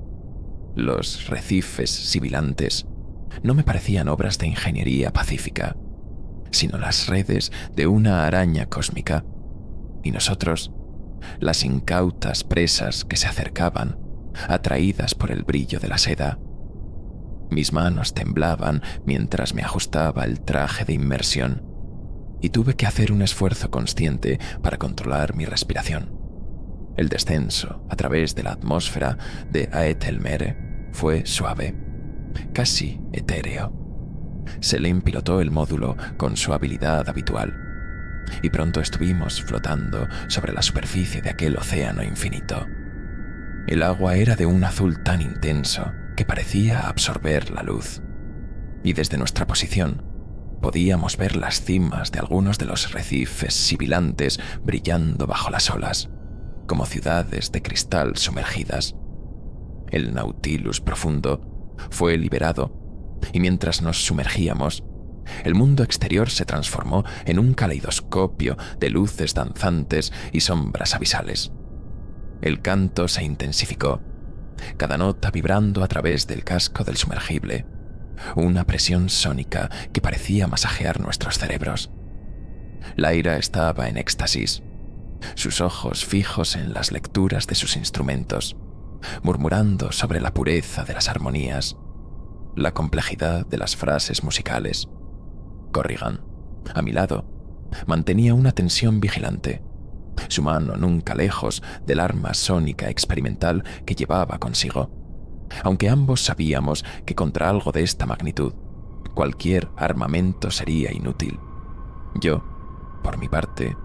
Los recifes sibilantes no me parecían obras de ingeniería pacífica, sino las redes de una araña cósmica, y nosotros, las incautas presas que se acercaban, atraídas por el brillo de la seda. Mis manos temblaban mientras me ajustaba el traje de inmersión, y tuve que hacer un esfuerzo consciente para controlar mi respiración. El descenso a través de la atmósfera de Aethelmer fue suave, casi etéreo. Selene pilotó el módulo con su habilidad habitual, y pronto estuvimos flotando sobre la superficie de aquel océano infinito. El agua era de un azul tan intenso que parecía absorber la luz, y desde nuestra posición podíamos ver las cimas de algunos de los recifes sibilantes brillando bajo las olas, como ciudades de cristal sumergidas. El Nautilus profundo fue liberado, y mientras nos sumergíamos, el mundo exterior se transformó en un caleidoscopio de luces danzantes y sombras abisales. El canto se intensificó, cada nota vibrando a través del casco del sumergible, una presión sónica que parecía masajear nuestros cerebros. Lyra estaba en éxtasis, sus ojos fijos en las lecturas de sus instrumentos, murmurando sobre la pureza de las armonías, la complejidad de las frases musicales. Corrigan, a mi lado, mantenía una tensión vigilante, su mano nunca lejos del arma sónica experimental que llevaba consigo, aunque ambos sabíamos que contra algo de esta magnitud, cualquier armamento sería inútil. Yo, por mi parte,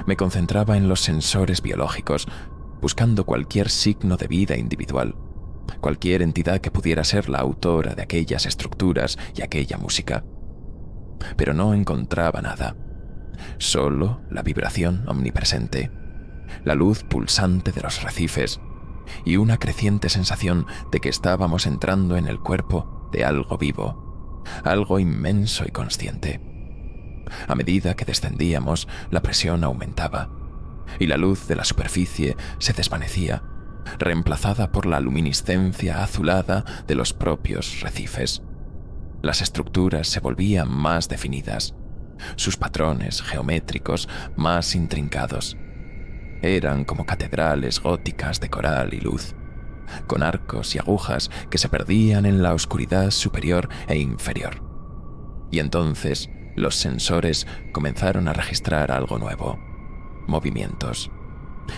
me concentraba en los sensores biológicos, buscando cualquier signo de vida individual, cualquier entidad que pudiera ser la autora de aquellas estructuras y aquella música. Pero no encontraba nada, solo la vibración omnipresente, la luz pulsante de los recifes y una creciente sensación de que estábamos entrando en el cuerpo de algo vivo, algo inmenso y consciente. A medida que descendíamos, la presión aumentaba y la luz de la superficie se desvanecía, reemplazada por la luminiscencia azulada de los propios recifes. Las estructuras se volvían más definidas, sus patrones geométricos más intrincados. Eran como catedrales góticas de coral y luz, con arcos y agujas que se perdían en la oscuridad superior e inferior. Y entonces los sensores comenzaron a registrar algo nuevo: movimientos.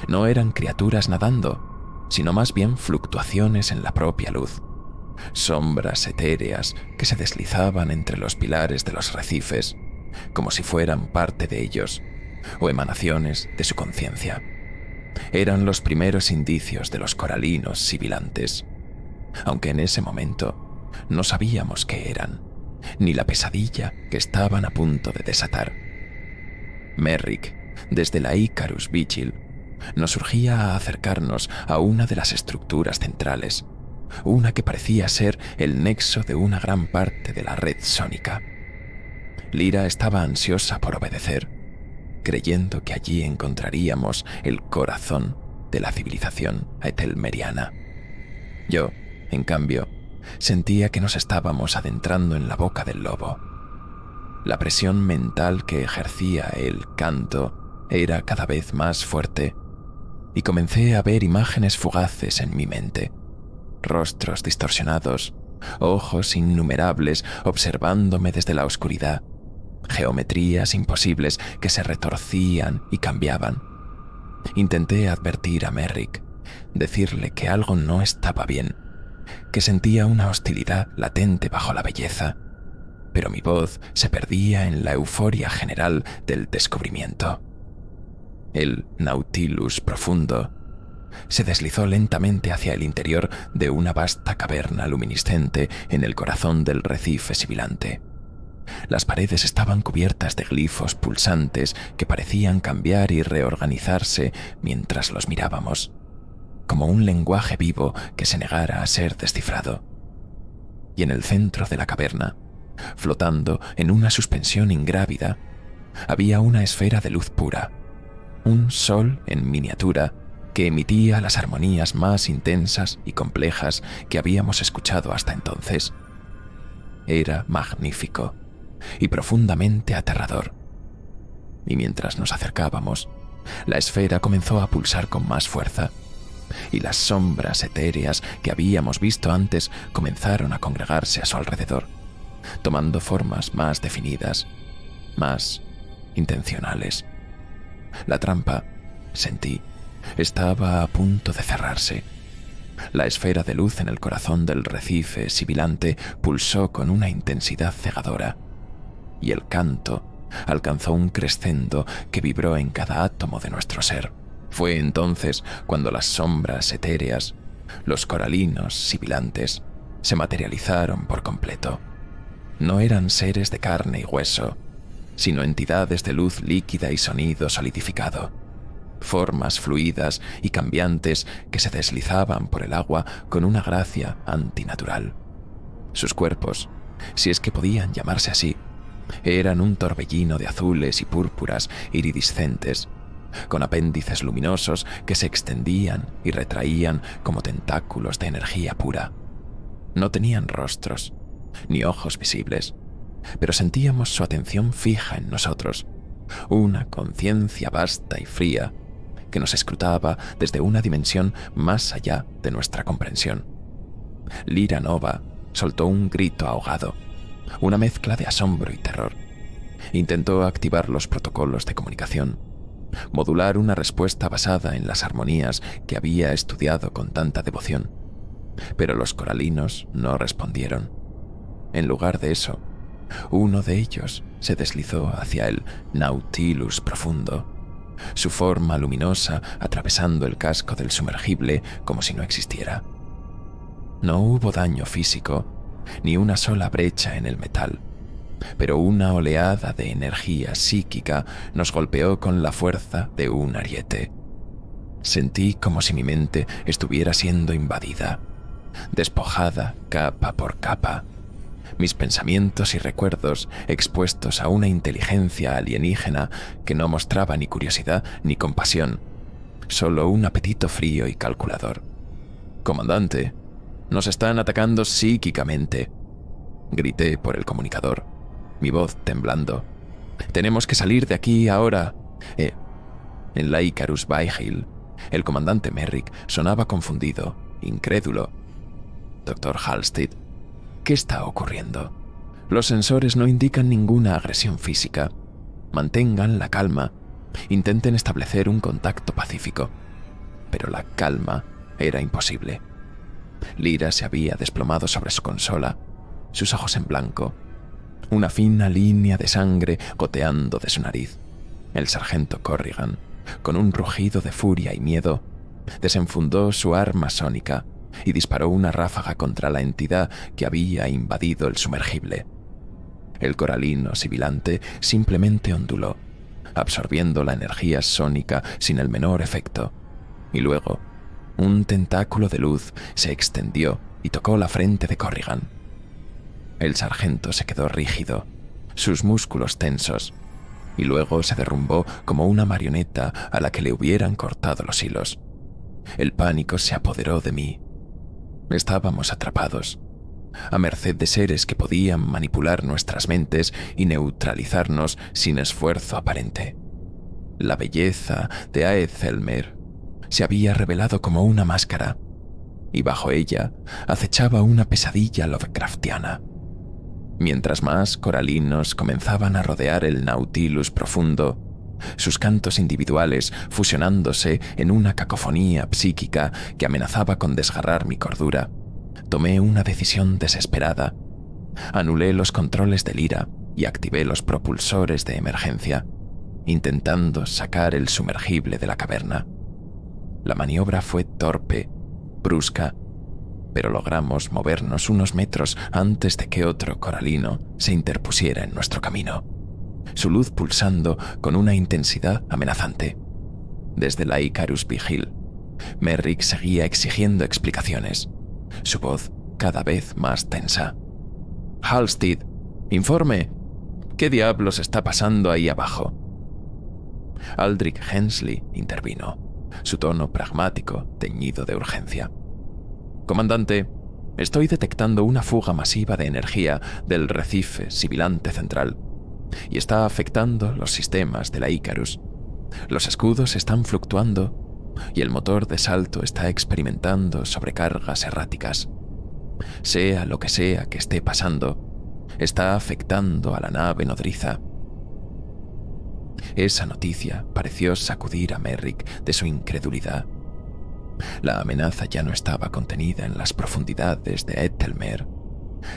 No eran criaturas nadando, sino más bien fluctuaciones en la propia luz, sombras etéreas que se deslizaban entre los pilares de los recifes, como si fueran parte de ellos, o emanaciones de su conciencia. Eran los primeros indicios de los coralinos sibilantes, aunque en ese momento no sabíamos qué eran, ni la pesadilla que estaban a punto de desatar. Merrick, desde la Icarus Vigil, nos urgía a acercarnos a una de las estructuras centrales, una que parecía ser el nexo de una gran parte de la red sónica. Lyra estaba ansiosa por obedecer, creyendo que allí encontraríamos el corazón de la civilización aethelmeriana. Yo, en cambio, sentía que nos estábamos adentrando en la boca del lobo. La presión mental que ejercía el canto era cada vez más fuerte, y comencé a ver imágenes fugaces en mi mente, rostros distorsionados, ojos innumerables observándome desde la oscuridad, geometrías imposibles que se retorcían y cambiaban. Intenté advertir a Merrick, decirle que algo no estaba bien, que sentía una hostilidad latente bajo la belleza, pero mi voz se perdía en la euforia general del descubrimiento. El Nautilus profundo se deslizó lentamente hacia el interior de una vasta caverna luminiscente en el corazón del arrecife sibilante. Las paredes estaban cubiertas de glifos pulsantes que parecían cambiar y reorganizarse mientras los mirábamos, como un lenguaje vivo que se negara a ser descifrado. Y en el centro de la caverna, flotando en una suspensión ingrávida, había una esfera de luz pura, un sol en miniatura que emitía las armonías más intensas y complejas que habíamos escuchado hasta entonces. Era magnífico y profundamente aterrador. Y mientras nos acercábamos, la esfera comenzó a pulsar con más fuerza, y las sombras etéreas que habíamos visto antes comenzaron a congregarse a su alrededor, tomando formas más definidas, más intencionales. La trampa, sentí, estaba a punto de cerrarse. La esfera de luz en el corazón del arrecife sibilante pulsó con una intensidad cegadora, y el canto alcanzó un crescendo que vibró en cada átomo de nuestro ser. Fue entonces cuando las sombras etéreas, los coralinos sibilantes, se materializaron por completo. No eran seres de carne y hueso, sino entidades de luz líquida y sonido solidificado, formas fluidas y cambiantes que se deslizaban por el agua con una gracia antinatural. Sus cuerpos, si es que podían llamarse así, eran un torbellino de azules y púrpuras iridiscentes, con apéndices luminosos que se extendían y retraían como tentáculos de energía pura. No tenían rostros, ni ojos visibles, pero sentíamos su atención fija en nosotros, una conciencia vasta y fría que nos escrutaba desde una dimensión más allá de nuestra comprensión. Lyra Nova soltó un grito ahogado, una mezcla de asombro y terror. Intentó activar los protocolos de comunicación, modular una respuesta basada en las armonías que había estudiado con tanta devoción, pero los coralinos no respondieron. En lugar de eso, uno de ellos se deslizó hacia el Nautilus profundo, su forma luminosa atravesando el casco del sumergible como si no existiera. No hubo daño físico, ni una sola brecha en el metal, pero una oleada de energía psíquica nos golpeó con la fuerza de un ariete. Sentí como si mi mente estuviera siendo invadida, despojada capa por capa, mis pensamientos y recuerdos expuestos a una inteligencia alienígena que no mostraba ni curiosidad ni compasión, solo un apetito frío y calculador. «Comandante, nos están atacando psíquicamente», grité por el comunicador, mi voz temblando. «Tenemos que salir de aquí ahora». En la Icarus Vigil, el comandante Merrick sonaba confundido, incrédulo. «Doctor Halstead, ¿qué está ocurriendo? Los sensores no indican ninguna agresión física. Mantengan la calma. Intenten establecer un contacto pacífico». Pero la calma era imposible. Lyra se había desplomado sobre su consola, sus ojos en blanco, una fina línea de sangre goteando de su nariz. El sargento Corrigan, con un rugido de furia y miedo, desenfundó su arma sónica y disparó una ráfaga contra la entidad que había invadido el sumergible. El coralino sibilante simplemente onduló, absorbiendo la energía sónica sin el menor efecto, y luego un tentáculo de luz se extendió y tocó la frente de Corrigan. El sargento se quedó rígido, sus músculos tensos, y luego se derrumbó como una marioneta a la que le hubieran cortado los hilos. El pánico se apoderó de mí. Estábamos atrapados, a merced de seres que podían manipular nuestras mentes y neutralizarnos sin esfuerzo aparente. La belleza de Aethelmer se había revelado como una máscara, y bajo ella acechaba una pesadilla Lovecraftiana. Mientras más coralinos comenzaban a rodear el Nautilus profundo, sus cantos individuales fusionándose en una cacofonía psíquica que amenazaba con desgarrar mi cordura, tomé una decisión desesperada. Anulé los controles de Lyra y activé los propulsores de emergencia, intentando sacar el sumergible de la caverna. La maniobra fue torpe, brusca, pero logramos movernos unos metros antes de que otro coralino se interpusiera en nuestro camino, su luz pulsando con una intensidad amenazante. Desde la Icarus Vigil, Merrick seguía exigiendo explicaciones, su voz cada vez más tensa. «Halstead, informe. ¿Qué diablos está pasando ahí abajo?» Aldrich Hensley intervino, su tono pragmático teñido de urgencia. «Comandante, estoy detectando una fuga masiva de energía del recife sibilante central y está afectando los sistemas de la Icarus. Los escudos están fluctuando y el motor de salto está experimentando sobrecargas erráticas. Sea lo que sea que esté pasando, está afectando a la nave nodriza». Esa noticia pareció sacudir a Merrick de su incredulidad. La amenaza ya no estaba contenida en las profundidades de Ethelmer.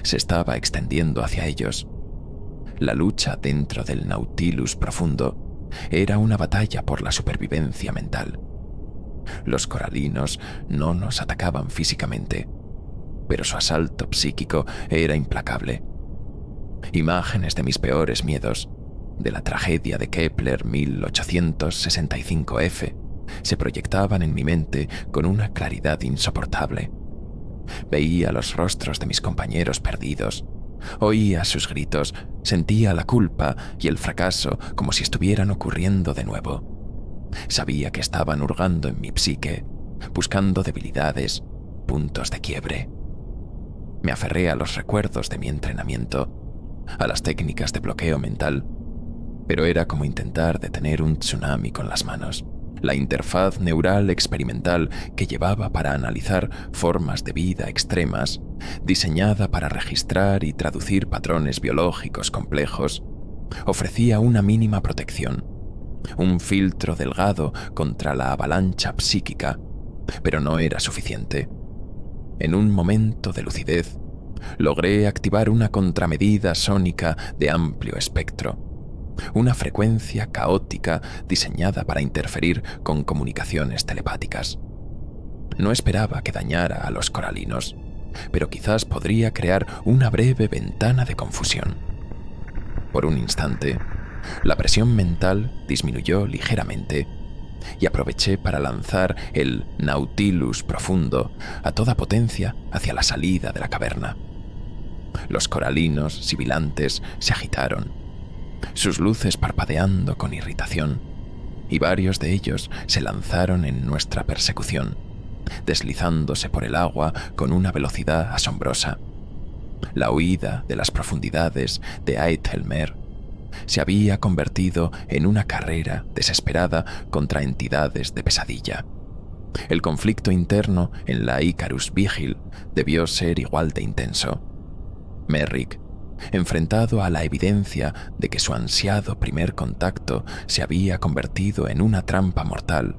Se estaba extendiendo hacia ellos. La lucha dentro del Nautilus profundo era una batalla por la supervivencia mental. Los coralinos no nos atacaban físicamente, pero su asalto psíquico era implacable. Imágenes de mis peores miedos, de la tragedia de Kepler 1865F, se proyectaban en mi mente con una claridad insoportable. Veía los rostros de mis compañeros perdidos, oía sus gritos, sentía la culpa y el fracaso como si estuvieran ocurriendo de nuevo. Sabía que estaban hurgando en mi psique, buscando debilidades, puntos de quiebre. Me aferré a los recuerdos de mi entrenamiento, a las técnicas de bloqueo mental, pero era como intentar detener un tsunami con las manos. La interfaz neural experimental que llevaba para analizar formas de vida extremas, diseñada para registrar y traducir patrones biológicos complejos, ofrecía una mínima protección, un filtro delgado contra la avalancha psíquica, pero no era suficiente. En un momento de lucidez, logré activar una contramedida sónica de amplio espectro, una frecuencia caótica diseñada para interferir con comunicaciones telepáticas. No esperaba que dañara a los coralinos, pero quizás podría crear una breve ventana de confusión. Por un instante, la presión mental disminuyó ligeramente y aproveché para lanzar el Nautilus profundo a toda potencia hacia la salida de la caverna. Los coralinos sibilantes se agitaron, sus luces parpadeando con irritación, y varios de ellos se lanzaron en nuestra persecución, deslizándose por el agua con una velocidad asombrosa. La huida de las profundidades de Aethelmer se había convertido en una carrera desesperada contra entidades de pesadilla. El conflicto interno en la Icarus Vigil debió ser igual de intenso. Merrick, enfrentado a la evidencia de que su ansiado primer contacto se había convertido en una trampa mortal,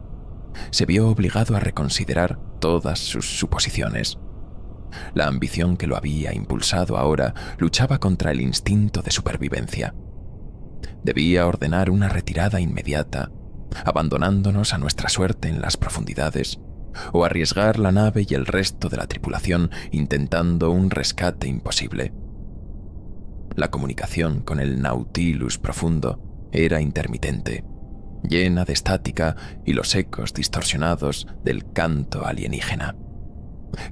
se vio obligado a reconsiderar todas sus suposiciones. La ambición que lo había impulsado ahora luchaba contra el instinto de supervivencia. Debía ordenar una retirada inmediata, abandonándonos a nuestra suerte en las profundidades, o arriesgar la nave y el resto de la tripulación intentando un rescate imposible. La comunicación con el Nautilus profundo era intermitente, llena de estática y los ecos distorsionados del canto alienígena.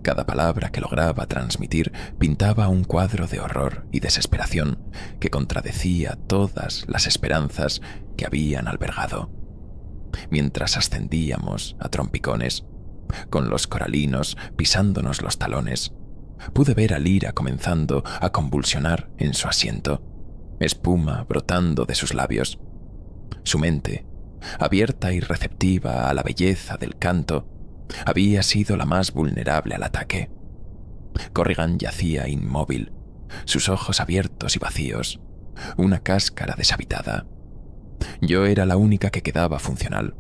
Cada palabra que lograba transmitir pintaba un cuadro de horror y desesperación que contradecía todas las esperanzas que habían albergado. Mientras ascendíamos a trompicones, con los coralinos pisándonos los talones, pude ver a Lyra comenzando a convulsionar en su asiento, espuma brotando de sus labios. Su mente, abierta y receptiva a la belleza del canto, había sido la más vulnerable al ataque. Corrigan yacía inmóvil, sus ojos abiertos y vacíos, una cáscara deshabitada. Yo era la única que quedaba funcional,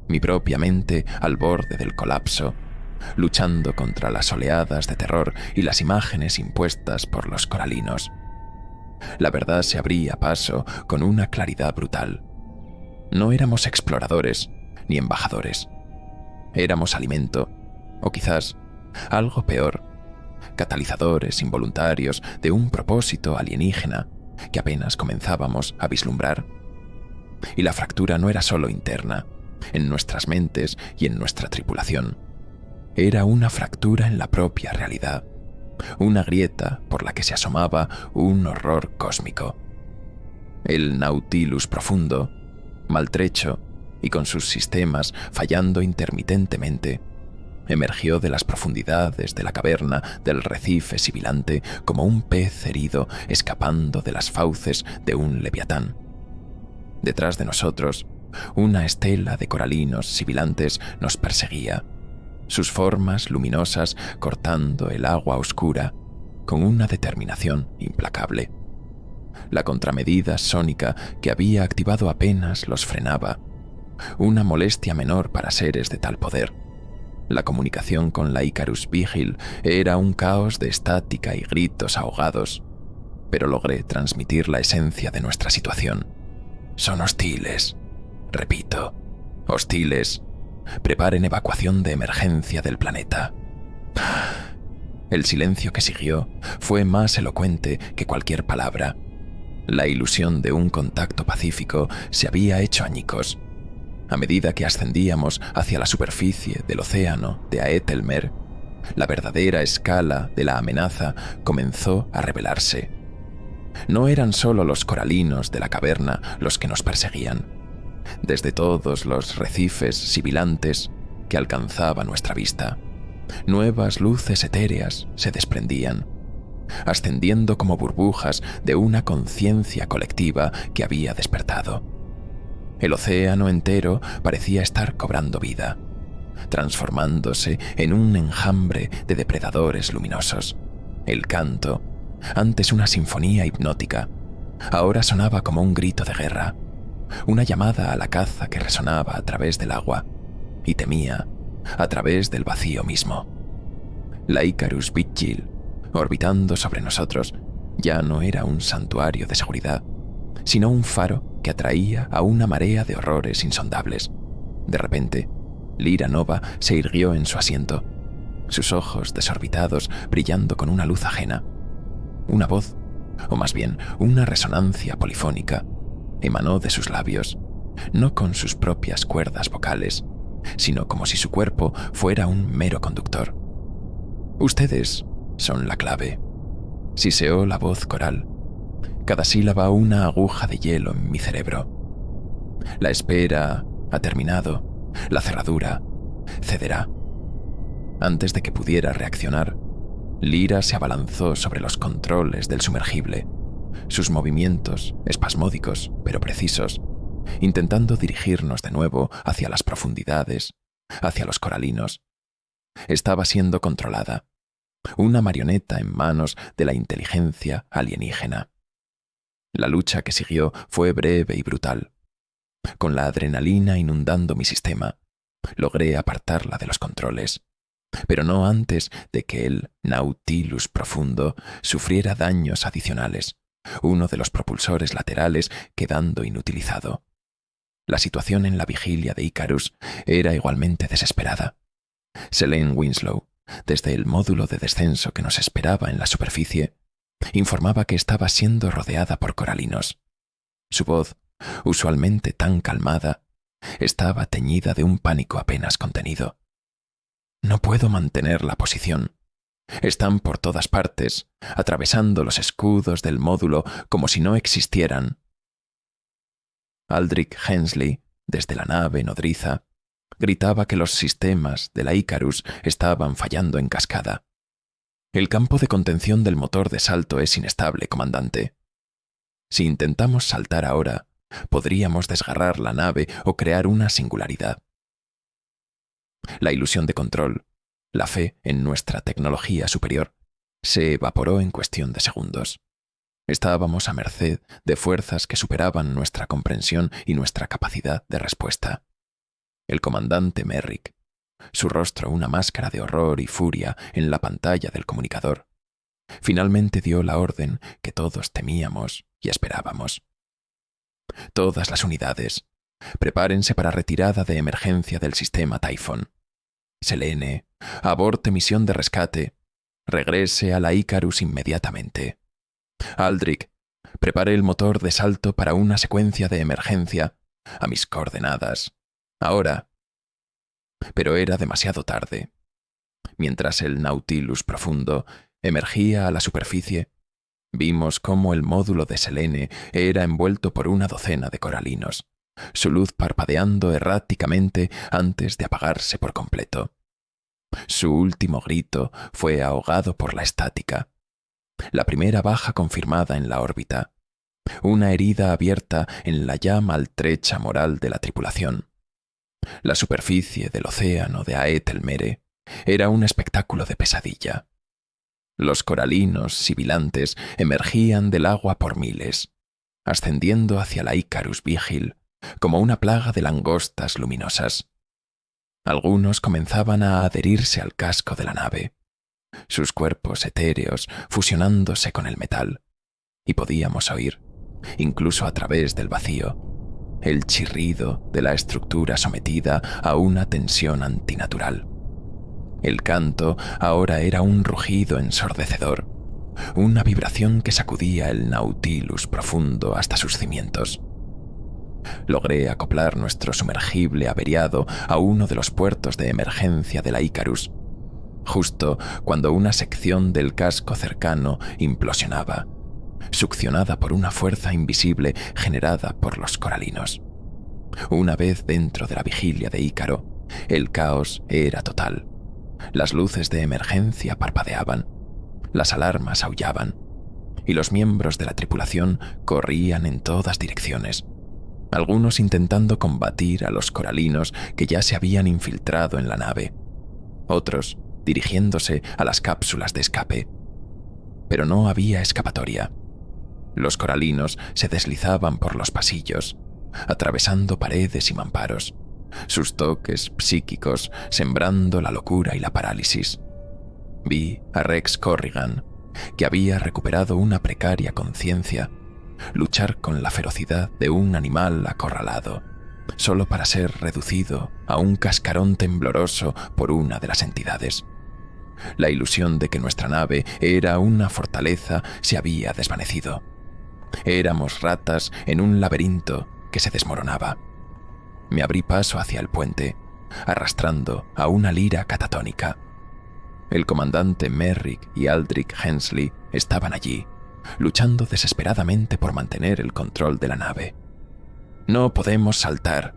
mi propia mente al borde del colapso, luchando contra las oleadas de terror y las imágenes impuestas por los coralinos. La verdad se abría paso con una claridad brutal. No éramos exploradores ni embajadores. Éramos alimento, o quizás algo peor, catalizadores involuntarios de un propósito alienígena que apenas comenzábamos a vislumbrar. Y la fractura no era solo interna, en nuestras mentes y en nuestra tripulación. Era una fractura en la propia realidad, una grieta por la que se asomaba un horror cósmico. El Nautilus profundo, maltrecho y con sus sistemas fallando intermitentemente, emergió de las profundidades de la caverna del recife sibilante como un pez herido escapando de las fauces de un leviatán. Detrás de nosotros, una estela de coralinos sibilantes nos perseguía, sus formas luminosas cortando el agua oscura con una determinación implacable. La contramedida sónica que había activado apenas los frenaba, una molestia menor para seres de tal poder. La comunicación con la Icarus Vigil era un caos de estática y gritos ahogados, pero logré transmitir la esencia de nuestra situación. Son hostiles, repito, hostiles. Preparen evacuación de emergencia del planeta. El silencio que siguió fue más elocuente que cualquier palabra. La ilusión de un contacto pacífico se había hecho añicos. A medida que ascendíamos hacia la superficie del océano de Aethelmer, la verdadera escala de la amenaza comenzó a revelarse. No eran solo los coralinos de la caverna los que nos perseguían. Desde todos los recifes sibilantes que alcanzaba nuestra vista, nuevas luces etéreas se desprendían, ascendiendo como burbujas de una conciencia colectiva que había despertado. El océano entero parecía estar cobrando vida, transformándose en un enjambre de depredadores luminosos. El canto, antes una sinfonía hipnótica, ahora sonaba como un grito de guerra, una llamada a la caza que resonaba a través del agua y temía a través del vacío mismo. La Icarus Vigil, orbitando sobre nosotros, ya no era un santuario de seguridad, sino un faro que atraía a una marea de horrores insondables. De repente, Lyra Nova se irguió en su asiento, sus ojos desorbitados brillando con una luz ajena. Una voz, o más bien una resonancia polifónica, emanó de sus labios, no con sus propias cuerdas vocales, sino como si su cuerpo fuera un mero conductor. Ustedes son la clave, siseó la voz coral, cada sílaba una aguja de hielo en mi cerebro. La espera ha terminado, la cerradura cederá. Antes de que pudiera reaccionar, Lyra se abalanzó sobre los controles del sumergible, sus movimientos espasmódicos pero precisos, intentando dirigirnos de nuevo hacia las profundidades, hacia los coralinos. Estaba siendo controlada, una marioneta en manos de la inteligencia alienígena. La lucha que siguió fue breve y brutal. Con la adrenalina inundando mi sistema, logré apartarla de los controles, pero no antes de que el Nautilus profundo sufriera daños adicionales, uno de los propulsores laterales quedando inutilizado. La situación en la vigilia de Icarus era igualmente desesperada. Selene Winslow, desde el módulo de descenso que nos esperaba en la superficie, informaba que estaba siendo rodeada por coralinos. Su voz, usualmente tan calmada, estaba teñida de un pánico apenas contenido. No puedo mantener la posición. Están por todas partes, atravesando los escudos del módulo como si no existieran. Aldrich Hensley, desde la nave nodriza, gritaba que los sistemas de la Icarus estaban fallando en cascada. El campo de contención del motor de salto es inestable, comandante. Si intentamos saltar ahora, podríamos desgarrar la nave o crear una singularidad. La ilusión de control, la fe en nuestra tecnología superior, se evaporó en cuestión de segundos. Estábamos a merced de fuerzas que superaban nuestra comprensión y nuestra capacidad de respuesta. El comandante Merrick, su rostro una máscara de horror y furia en la pantalla del comunicador. Finalmente dio la orden que todos temíamos y esperábamos. Todas las unidades, prepárense para retirada de emergencia del sistema Typhon. Selene, aborte misión de rescate. Regrese a la Icarus inmediatamente. Aldrich, prepare el motor de salto para una secuencia de emergencia a mis coordenadas. Ahora. Pero era demasiado tarde. Mientras el Nautilus profundo emergía a la superficie, vimos cómo el módulo de Selene era envuelto por una docena de coralinos, su luz parpadeando erráticamente antes de apagarse por completo. Su último grito fue ahogado por la estática. La primera baja confirmada en la órbita. Una herida abierta en la ya maltrecha moral de la tripulación. La superficie del océano de Aet el Mere era un espectáculo de pesadilla. Los coralinos sibilantes emergían del agua por miles, ascendiendo hacia la Icarus Vigil como una plaga de langostas luminosas. Algunos comenzaban a adherirse al casco de la nave, sus cuerpos etéreos fusionándose con el metal, y podíamos oír, incluso a través del vacío, el chirrido de la estructura sometida a una tensión antinatural. El canto ahora era un rugido ensordecedor, una vibración que sacudía el Nautilus profundo hasta sus cimientos. Logré acoplar nuestro sumergible averiado a uno de los puertos de emergencia de la Icarus, justo cuando una sección del casco cercano implosionaba, succionada por una fuerza invisible generada por los coralinos. Una vez dentro de la vigilia de Ícaro, el caos era total. Las luces de emergencia parpadeaban, las alarmas aullaban, y los miembros de la tripulación corrían en todas direcciones, algunos intentando combatir a los coralinos que ya se habían infiltrado en la nave, otros dirigiéndose a las cápsulas de escape. Pero no había escapatoria. Los coralinos se deslizaban por los pasillos, atravesando paredes y mamparos, sus toques psíquicos sembrando la locura y la parálisis. Vi a Rex Corrigan, que había recuperado una precaria conciencia, luchar con la ferocidad de un animal acorralado, solo para ser reducido a un cascarón tembloroso por una de las entidades. La ilusión de que nuestra nave era una fortaleza se había desvanecido. Éramos ratas en un laberinto que se desmoronaba. Me abrí paso hacia el puente, arrastrando a una lira catatónica. El comandante Merrick y Aldrich Hensley estaban allí, luchando desesperadamente por mantener el control de la nave. «No podemos saltar»,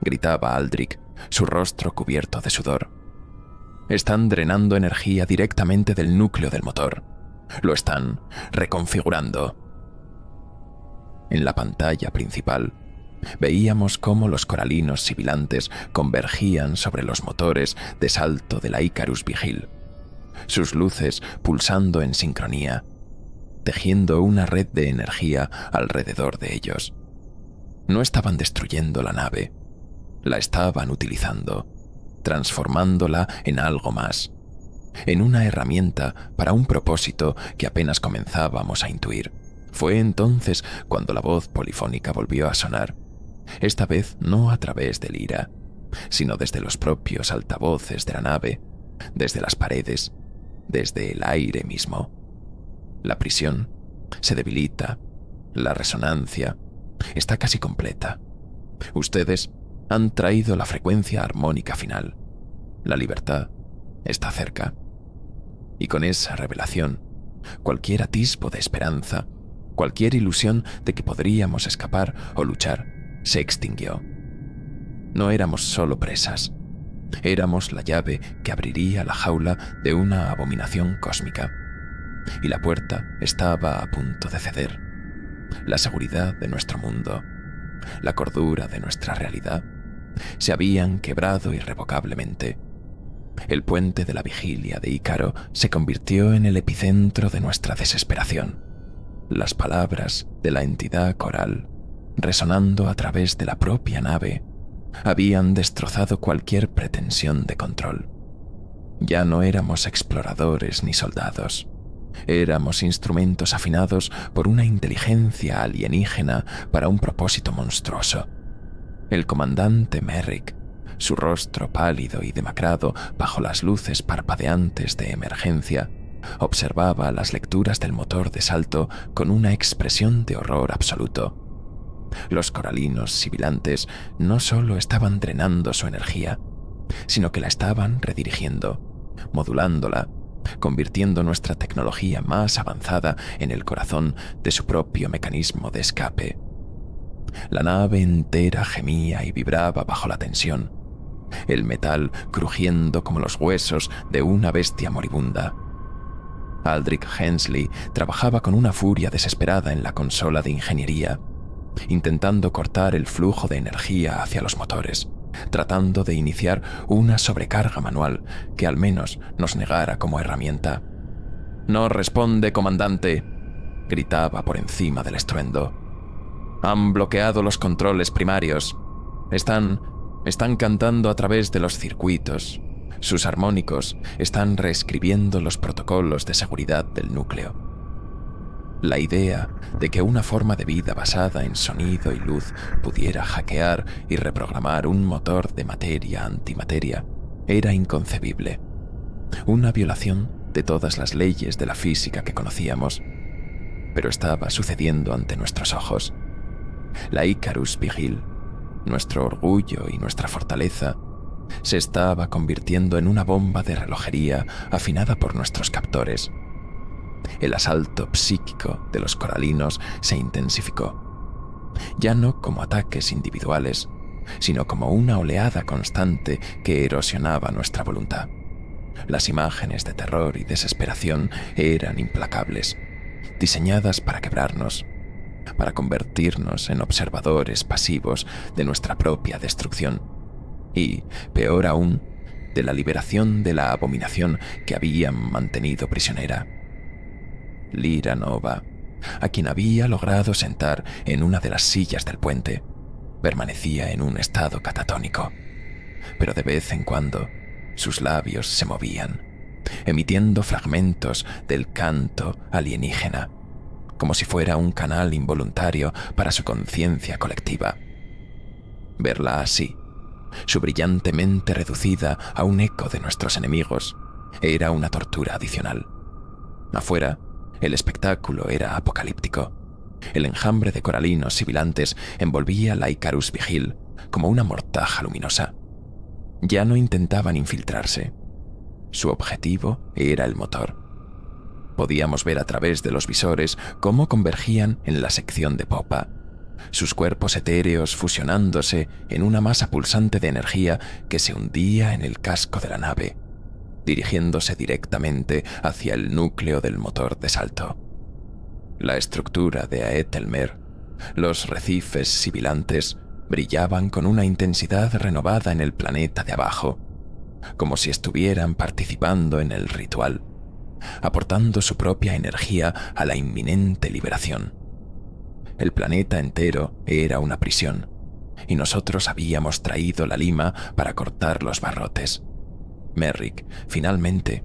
gritaba Aldrich, su rostro cubierto de sudor. «Están drenando energía directamente del núcleo del motor. Lo están reconfigurando». En la pantalla principal, veíamos cómo los coralinos sibilantes convergían sobre los motores de salto de la Icarus Vigil, sus luces pulsando en sincronía, tejiendo una red de energía alrededor de ellos. No estaban destruyendo la nave, la estaban utilizando, transformándola en algo más, en una herramienta para un propósito que apenas comenzábamos a intuir. Fue entonces cuando la voz polifónica volvió a sonar, esta vez no a través del ira, sino desde los propios altavoces de la nave, desde las paredes, desde el aire mismo. La prisión se debilita, la resonancia está casi completa. Ustedes han traído la frecuencia armónica final. La libertad está cerca. Y con esa revelación, cualquier atisbo de esperanza, cualquier ilusión de que podríamos escapar o luchar, se extinguió. No éramos solo presas. Éramos la llave que abriría la jaula de una abominación cósmica. Y la puerta estaba a punto de ceder. La seguridad de nuestro mundo, la cordura de nuestra realidad, se habían quebrado irrevocablemente. El puente de la vigilia de Ícaro se convirtió en el epicentro de nuestra desesperación. Las palabras de la entidad coral, resonando a través de la propia nave, habían destrozado cualquier pretensión de control. Ya no éramos exploradores ni soldados. Éramos instrumentos afinados por una inteligencia alienígena para un propósito monstruoso. El comandante Merrick, su rostro pálido y demacrado bajo las luces parpadeantes de emergencia, observaba las lecturas del motor de salto con una expresión de horror absoluto. Los coralinos sibilantes no solo estaban drenando su energía, sino que la estaban redirigiendo, modulándola, convirtiendo nuestra tecnología más avanzada en el corazón de su propio mecanismo de escape. La nave entera gemía y vibraba bajo la tensión, el metal crujiendo como los huesos de una bestia moribunda. Aldrich Hensley trabajaba con una furia desesperada en la consola de ingeniería, intentando cortar el flujo de energía hacia los motores, tratando de iniciar una sobrecarga manual que al menos nos negara como herramienta. «No responde, comandante», gritaba por encima del estruendo. «Han bloqueado los controles primarios. Están cantando a través de los circuitos. Sus armónicos están reescribiendo los protocolos de seguridad del núcleo». La idea de que una forma de vida basada en sonido y luz pudiera hackear y reprogramar un motor de materia-antimateria era inconcebible. Una violación de todas las leyes de la física que conocíamos. Pero estaba sucediendo ante nuestros ojos. La Icarus Vigil, nuestro orgullo y nuestra fortaleza, se estaba convirtiendo en una bomba de relojería afinada por nuestros captores. El asalto psíquico de los coralinos se intensificó, ya no como ataques individuales, sino como una oleada constante que erosionaba nuestra voluntad. Las imágenes de terror y desesperación eran implacables, diseñadas para quebrarnos, para convertirnos en observadores pasivos de nuestra propia destrucción y, peor aún, de la liberación de la abominación que habían mantenido prisionera. Lyra Nova, a quien había logrado sentar en una de las sillas del puente, permanecía en un estado catatónico, pero de vez en cuando sus labios se movían, emitiendo fragmentos del canto alienígena, como si fuera un canal involuntario para su conciencia colectiva. Verla así, su brillante mente reducida a un eco de nuestros enemigos, era una tortura adicional. Afuera, el espectáculo era apocalíptico. El enjambre de coralinos sibilantes envolvía la Icarus Vigil como una mortaja luminosa. Ya no intentaban infiltrarse. Su objetivo era el motor. Podíamos ver a través de los visores cómo convergían en la sección de popa, sus cuerpos etéreos fusionándose en una masa pulsante de energía que se hundía en el casco de la nave, dirigiéndose directamente hacia el núcleo del motor de salto. La estructura de Aethelmer, los recifes sibilantes, brillaban con una intensidad renovada en el planeta de abajo, como si estuvieran participando en el ritual, aportando su propia energía a la inminente liberación. El planeta entero era una prisión, y nosotros habíamos traído la lima para cortar los barrotes. Merrick, finalmente,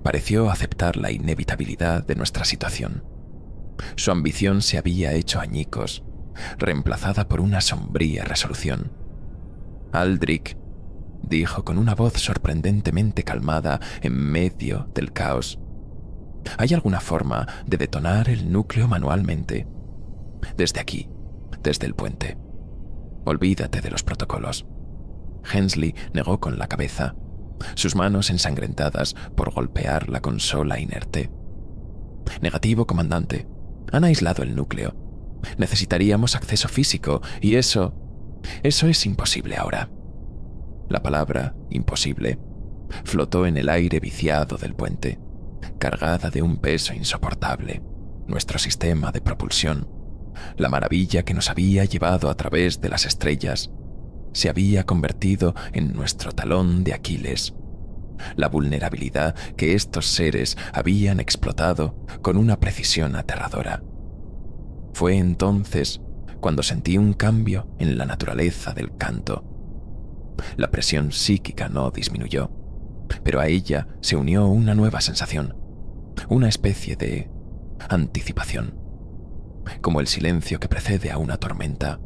pareció aceptar la inevitabilidad de nuestra situación. Su ambición se había hecho añicos, reemplazada por una sombría resolución. Aldrich, dijo con una voz sorprendentemente calmada en medio del caos, ¿hay alguna forma de detonar el núcleo manualmente? Desde aquí, desde el puente. Olvídate de los protocolos. Hensley negó con la cabeza, sus manos ensangrentadas por golpear la consola inerte. Negativo, comandante. Han aislado el núcleo. Necesitaríamos acceso físico y eso es imposible ahora. La palabra imposible flotó en el aire viciado del puente, cargada de un peso insoportable. Nuestro sistema de propulsión, la maravilla que nos había llevado a través de las estrellas, se había convertido en nuestro talón de Aquiles. La vulnerabilidad que estos seres habían explotado con una precisión aterradora. Fue entonces cuando sentí un cambio en la naturaleza del canto. La presión psíquica no disminuyó, pero a ella se unió una nueva sensación, una especie de anticipación, como el silencio que precede a una tormenta,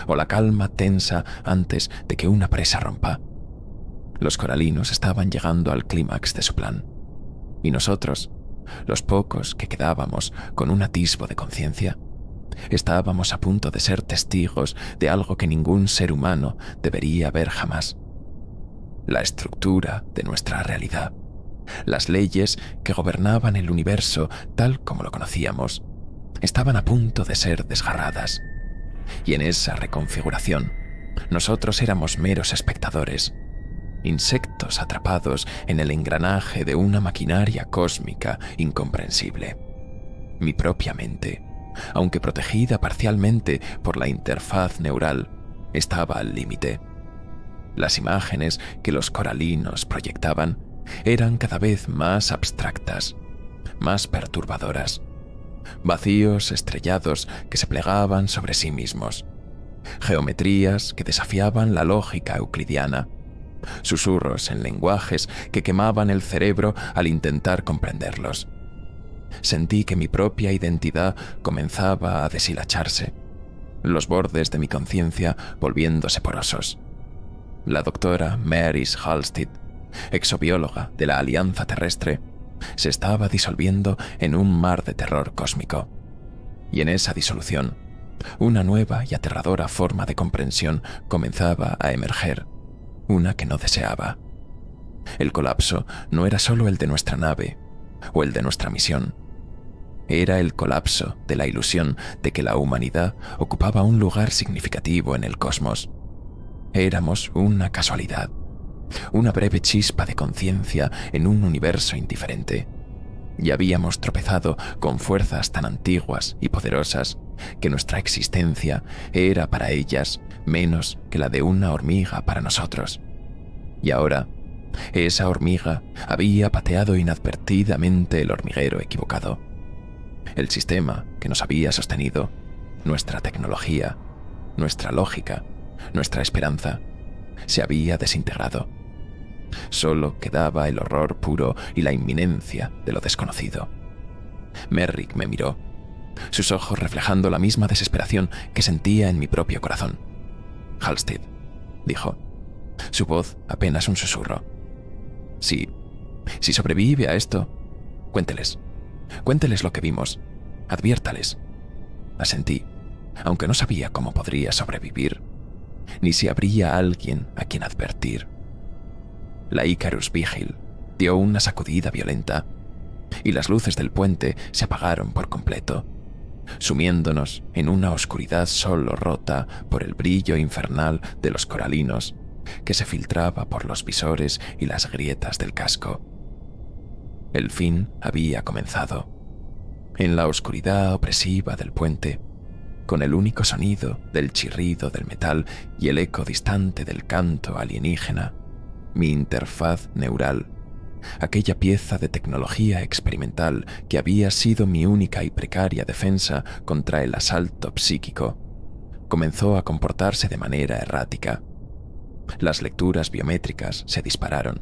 o la calma tensa antes de que una presa rompa. Los coralinos estaban llegando al clímax de su plan, y nosotros, los pocos que quedábamos con un atisbo de conciencia, estábamos a punto de ser testigos de algo que ningún ser humano debería ver jamás. La estructura de nuestra realidad, las leyes que gobernaban el universo tal como lo conocíamos, estaban a punto de ser desgarradas. Y en esa reconfiguración, nosotros éramos meros espectadores, insectos atrapados en el engranaje de una maquinaria cósmica incomprensible. Mi propia mente, aunque protegida parcialmente por la interfaz neural, estaba al límite. Las imágenes que los coralinos proyectaban eran cada vez más abstractas, más perturbadoras. Vacíos estrellados que se plegaban sobre sí mismos, geometrías que desafiaban la lógica euclidiana, susurros en lenguajes que quemaban el cerebro al intentar comprenderlos. Sentí que mi propia identidad comenzaba a deshilacharse, los bordes de mi conciencia volviéndose porosos. La doctora Maris Halstead, exobióloga de la Alianza Terrestre, se estaba disolviendo en un mar de terror cósmico. Y en esa disolución, una nueva y aterradora forma de comprensión comenzaba a emerger, una que no deseaba. El colapso no era solo el de nuestra nave o el de nuestra misión. Era el colapso de la ilusión de que la humanidad ocupaba un lugar significativo en el cosmos. Éramos una casualidad, una breve chispa de conciencia en un universo indiferente, y habíamos tropezado con fuerzas tan antiguas y poderosas que nuestra existencia era para ellas menos que la de una hormiga para nosotros. Y ahora, esa hormiga había pateado inadvertidamente el hormiguero equivocado. El sistema que nos había sostenido, nuestra tecnología, nuestra lógica, nuestra esperanza, se había desintegrado. Solo quedaba el horror puro y la inminencia de lo desconocido. Merrick me miró, sus ojos reflejando la misma desesperación que sentía en mi propio corazón. «Halstead», dijo, su voz apenas un susurro. Si sobrevive a esto, cuénteles lo que vimos, adviértales». Asentí, aunque no sabía cómo podría sobrevivir, ni si habría alguien a quien advertir. La Icarus Vigil dio una sacudida violenta, y las luces del puente se apagaron por completo, sumiéndonos en una oscuridad solo rota por el brillo infernal de los coralinos que se filtraba por los visores y las grietas del casco. El fin había comenzado. En la oscuridad opresiva del puente, con el único sonido del chirrido del metal y el eco distante del canto alienígena, mi interfaz neural, aquella pieza de tecnología experimental que había sido mi única y precaria defensa contra el asalto psíquico, comenzó a comportarse de manera errática. Las lecturas biométricas se dispararon,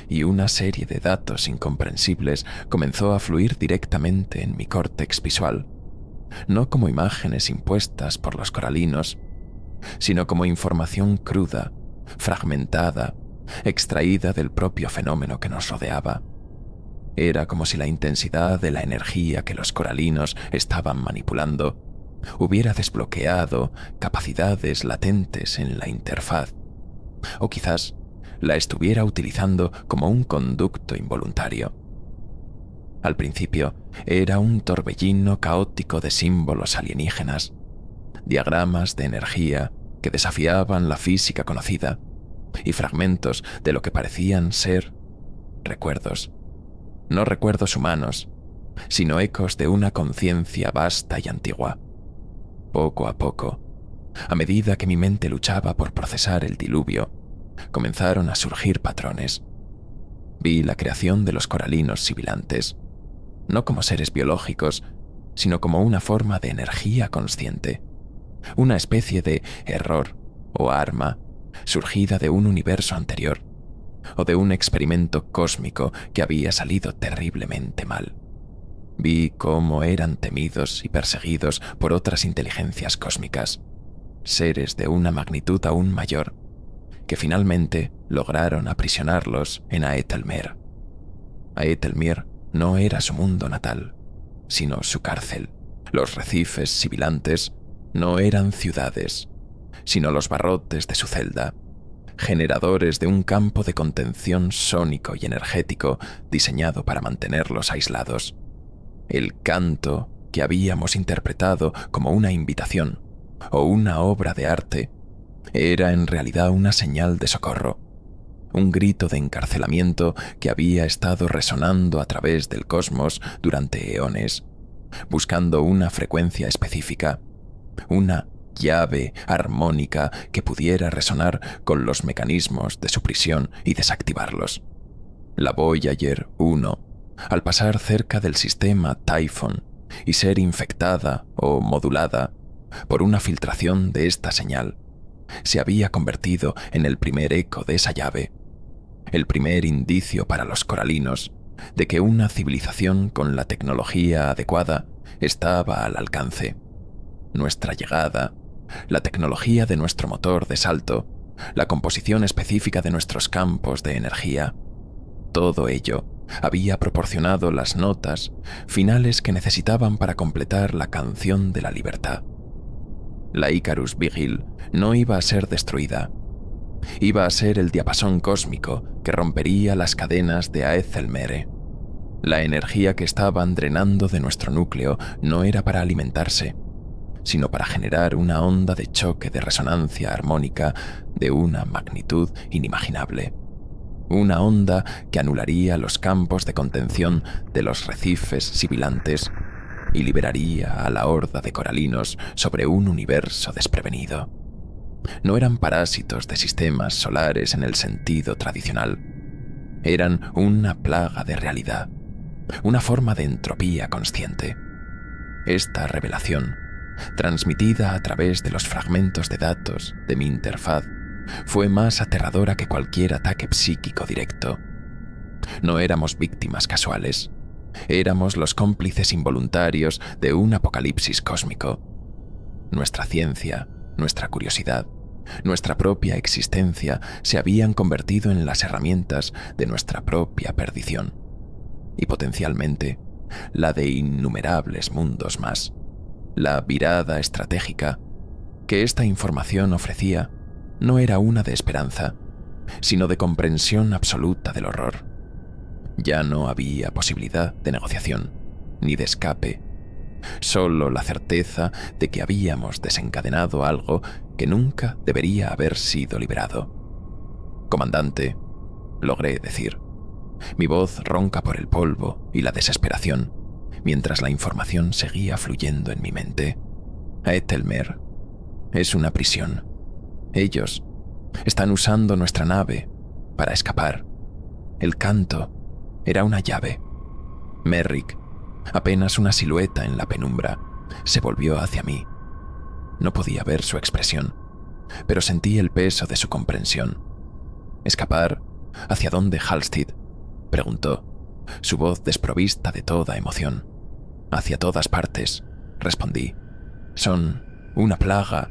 y una serie de datos incomprensibles comenzó a fluir directamente en mi córtex visual, no como imágenes impuestas por los coralinos, sino como información cruda, fragmentada, extraída del propio fenómeno que nos rodeaba. Era como si la intensidad de la energía que los coralinos estaban manipulando hubiera desbloqueado capacidades latentes en la interfaz, o quizás la estuviera utilizando como un conducto involuntario. Al principio era un torbellino caótico de símbolos alienígenas, diagramas de energía que desafiaban la física conocida, y fragmentos de lo que parecían ser recuerdos, no recuerdos humanos, sino ecos de una conciencia vasta y antigua. Poco a poco, a medida que mi mente luchaba por procesar el diluvio, comenzaron a surgir patrones. Vi la creación de los coralinos sibilantes, no como seres biológicos, sino como una forma de energía consciente, una especie de error o arma surgida de un universo anterior, o de un experimento cósmico que había salido terriblemente mal. Vi cómo eran temidos y perseguidos por otras inteligencias cósmicas, seres de una magnitud aún mayor, que finalmente lograron aprisionarlos en Aethelmer. Aethelmer no era su mundo natal, sino su cárcel. Los recifes sibilantes no eran ciudades, sino los barrotes de su celda, generadores de un campo de contención sónico y energético diseñado para mantenerlos aislados. El canto que habíamos interpretado como una invitación o una obra de arte era en realidad una señal de socorro, un grito de encarcelamiento que había estado resonando a través del cosmos durante eones, buscando una frecuencia específica, una llave armónica que pudiera resonar con los mecanismos de su prisión y desactivarlos. La Voyager 1, al pasar cerca del sistema Typhon y ser infectada o modulada por una filtración de esta señal, se había convertido en el primer eco de esa llave, el primer indicio para los coralinos de que una civilización con la tecnología adecuada estaba al alcance. Nuestra llegada, la tecnología de nuestro motor de salto, la composición específica de nuestros campos de energía, todo ello había proporcionado las notas finales que necesitaban para completar la canción de la libertad. La Icarus Vigil no iba a ser destruida. Iba a ser el diapasón cósmico que rompería las cadenas de Aethelmere. La energía que estaban drenando de nuestro núcleo no era para alimentarse, sino para generar una onda de choque de resonancia armónica de una magnitud inimaginable. Una onda que anularía los campos de contención de los recifes sibilantes y liberaría a la horda de coralinos sobre un universo desprevenido. No eran parásitos de sistemas solares en el sentido tradicional. Eran una plaga de realidad, una forma de entropía consciente. Esta revelación, transmitida a través de los fragmentos de datos de mi interfaz, fue más aterradora que cualquier ataque psíquico directo. No éramos víctimas casuales. Éramos los cómplices involuntarios de un apocalipsis cósmico. Nuestra ciencia, nuestra curiosidad, nuestra propia existencia se habían convertido en las herramientas de nuestra propia perdición, y potencialmente la de innumerables mundos más. La virada estratégica que esta información ofrecía no era una de esperanza, sino de comprensión absoluta del horror. Ya no había posibilidad de negociación, ni de escape, solo la certeza de que habíamos desencadenado algo que nunca debería haber sido liberado. «Comandante», logré decir, mi voz ronca por el polvo y la desesperación, mientras la información seguía fluyendo en mi mente. «Aethelmer es una prisión. Ellos están usando nuestra nave para escapar. El canto era una llave». Merrick, apenas una silueta en la penumbra, se volvió hacia mí. No podía ver su expresión, pero sentí el peso de su comprensión. «¿Escapar? ¿Hacia dónde, Halstead?», preguntó, su voz desprovista de toda emoción. «Hacia todas partes», respondí. «Son una plaga,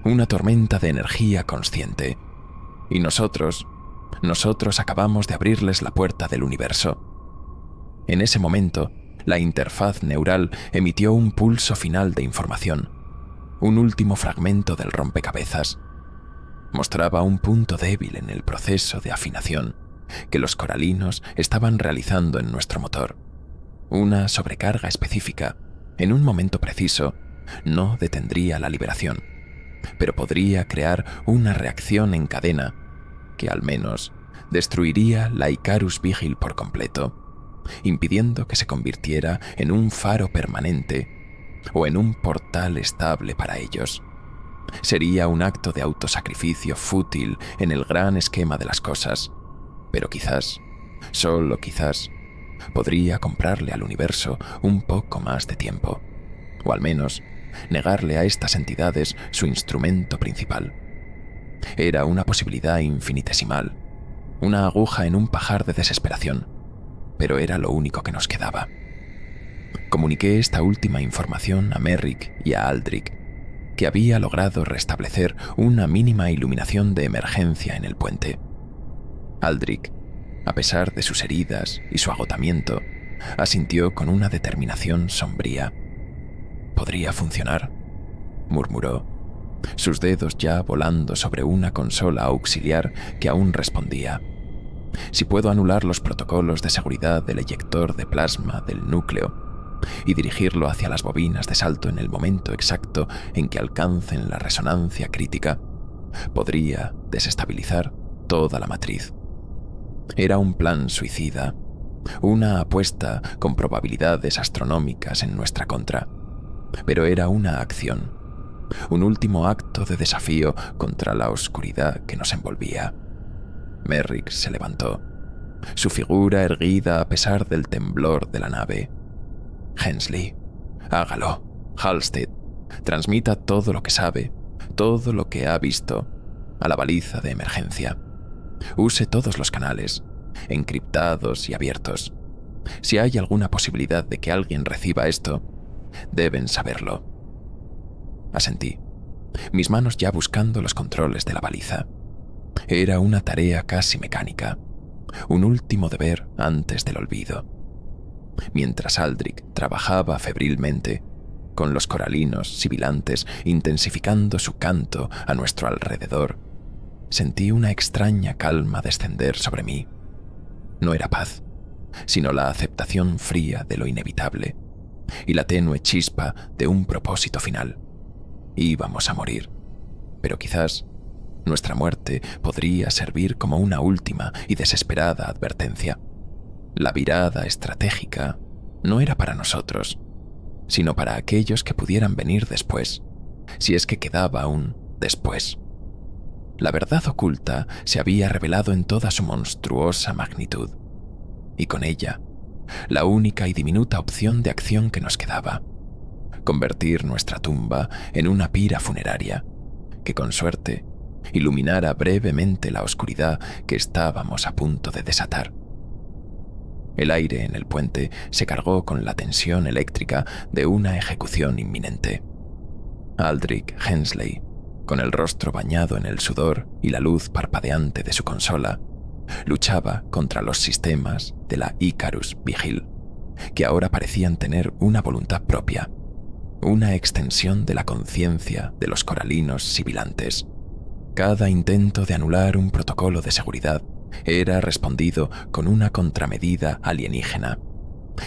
una tormenta de energía consciente. Y nosotros acabamos de abrirles la puerta del universo». En ese momento, la interfaz neural emitió un pulso final de información, un último fragmento del rompecabezas. Mostraba un punto débil en el proceso de afinación que los coralinos estaban realizando en nuestro motor. Una sobrecarga específica, en un momento preciso, no detendría la liberación, pero podría crear una reacción en cadena que al menos destruiría la Icarus Vigil por completo, impidiendo que se convirtiera en un faro permanente o en un portal estable para ellos. Sería un acto de autosacrificio fútil en el gran esquema de las cosas, pero quizás, solo quizás, podría comprarle al universo un poco más de tiempo, o al menos negarle a estas entidades su instrumento principal. Era una posibilidad infinitesimal, una aguja en un pajar de desesperación, pero era lo único que nos quedaba. Comuniqué esta última información a Merrick y a Aldrich, que había logrado restablecer una mínima iluminación de emergencia en el puente. Aldrich, a pesar de sus heridas y su agotamiento, asintió con una determinación sombría. «¿Podría funcionar?», murmuró, sus dedos ya volando sobre una consola auxiliar que aún respondía. «Si puedo anular los protocolos de seguridad del eyector de plasma del núcleo y dirigirlo hacia las bobinas de salto en el momento exacto en que alcancen la resonancia crítica, podría desestabilizar toda la matriz». Era un plan suicida, una apuesta con probabilidades astronómicas en nuestra contra, pero era una acción, un último acto de desafío contra la oscuridad que nos envolvía. Merrick se levantó, su figura erguida a pesar del temblor de la nave. «Hensley, hágalo. Halstead, transmita todo lo que sabe, todo lo que ha visto, a la baliza de emergencia. Use todos los canales, encriptados y abiertos. Si hay alguna posibilidad de que alguien reciba esto, deben saberlo». Asentí, mis manos ya buscando los controles de la baliza. Era una tarea casi mecánica, un último deber antes del olvido. Mientras Aldrich trabajaba febrilmente, con los coralinos sibilantes intensificando su canto a nuestro alrededor, sentí una extraña calma descender sobre mí. No era paz, sino la aceptación fría de lo inevitable y la tenue chispa de un propósito final. Íbamos a morir, pero quizás nuestra muerte podría servir como una última y desesperada advertencia. La virada estratégica no era para nosotros, sino para aquellos que pudieran venir después, si es que quedaba un después. La verdad oculta se había revelado en toda su monstruosa magnitud, y con ella, la única y diminuta opción de acción que nos quedaba: convertir nuestra tumba en una pira funeraria que, con suerte, iluminara brevemente la oscuridad que estábamos a punto de desatar. El aire en el puente se cargó con la tensión eléctrica de una ejecución inminente. Aldrich Hensley, con el rostro bañado en el sudor y la luz parpadeante de su consola, luchaba contra los sistemas de la Icarus Vigil, que ahora parecían tener una voluntad propia, una extensión de la conciencia de los coralinos sibilantes. Cada intento de anular un protocolo de seguridad era respondido con una contramedida alienígena.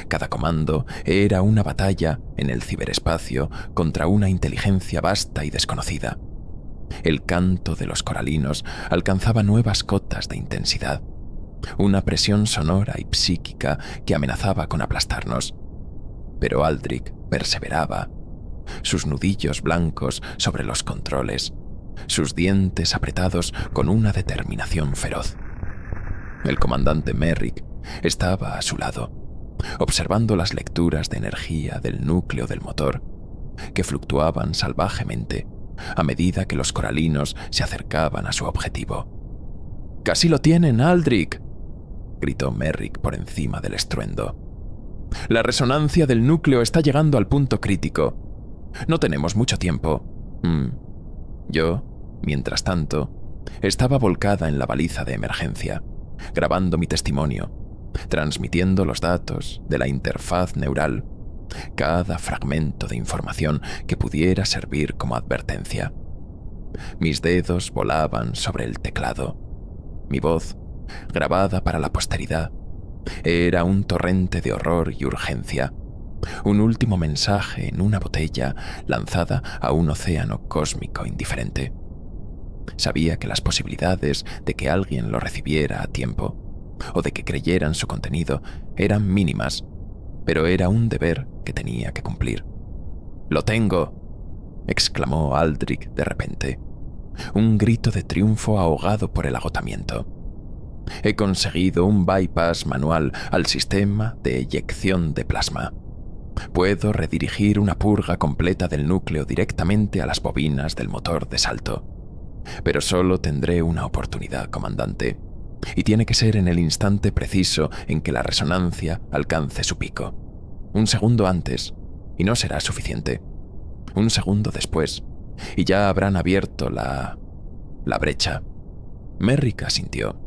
Cada comando era una batalla en el ciberespacio contra una inteligencia vasta y desconocida. El canto de los coralinos alcanzaba nuevas cotas de intensidad, una presión sonora y psíquica que amenazaba con aplastarnos. Pero Aldrich perseveraba, sus nudillos blancos sobre los controles, sus dientes apretados con una determinación feroz. El comandante Merrick estaba a su lado, observando las lecturas de energía del núcleo del motor, que fluctuaban salvajemente a medida que los coralinos se acercaban a su objetivo. «¡Casi lo tienen, Aldrich!», gritó Merrick por encima del estruendo. «La resonancia del núcleo está llegando al punto crítico. No tenemos mucho tiempo». Yo, mientras tanto, estaba volcada en la baliza de emergencia, grabando mi testimonio, transmitiendo los datos de la interfaz neural, cada fragmento de información que pudiera servir como advertencia. Mis dedos volaban sobre el teclado. Mi voz, grabada para la posteridad, era un torrente de horror y urgencia, un último mensaje en una botella lanzada a un océano cósmico indiferente. Sabía que las posibilidades de que alguien lo recibiera a tiempo, o de que creyeran su contenido, eran mínimas, pero era un deber que tenía que cumplir. «¡Lo tengo!», exclamó Aldrich de repente, un grito de triunfo ahogado por el agotamiento. «He conseguido un bypass manual al sistema de eyección de plasma. Puedo redirigir una purga completa del núcleo directamente a las bobinas del motor de salto. Pero solo tendré una oportunidad, comandante, y tiene que ser en el instante preciso en que la resonancia alcance su pico. Un segundo antes, y no será suficiente. Un segundo después, y ya habrán abierto la brecha. Merrick asintió,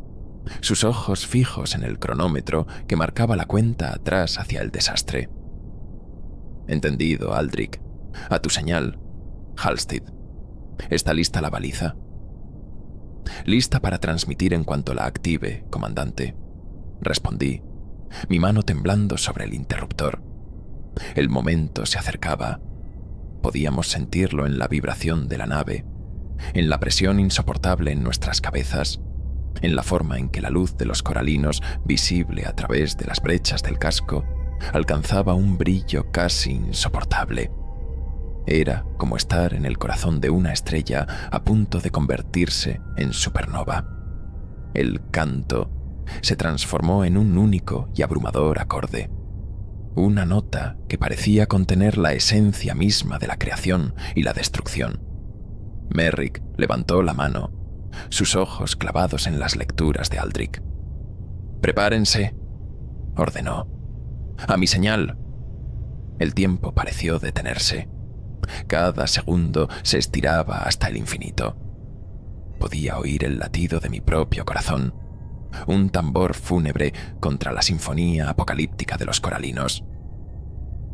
sus ojos fijos en el cronómetro que marcaba la cuenta atrás hacia el desastre. Entendido, Aldrich. A tu señal, Halstead. ¿Está lista la baliza? Lista para transmitir en cuanto la active, comandante. Respondí, mi mano temblando sobre el interruptor. El momento se acercaba. Podíamos sentirlo en la vibración de la nave, en la presión insoportable en nuestras cabezas, en la forma en que la luz de los coralinos, visible a través de las brechas del casco, alcanzaba un brillo casi insoportable. Era como estar en el corazón de una estrella a punto de convertirse en supernova. El canto se transformó en un único y abrumador acorde. Una nota que parecía contener la esencia misma de la creación y la destrucción. Merrick levantó la mano, sus ojos clavados en las lecturas de Aldrich. «Prepárense», ordenó. «A mi señal». El tiempo pareció detenerse. Cada segundo se estiraba hasta el infinito. Podía oír el latido de mi propio corazón, un tambor fúnebre contra la sinfonía apocalíptica de los coralinos.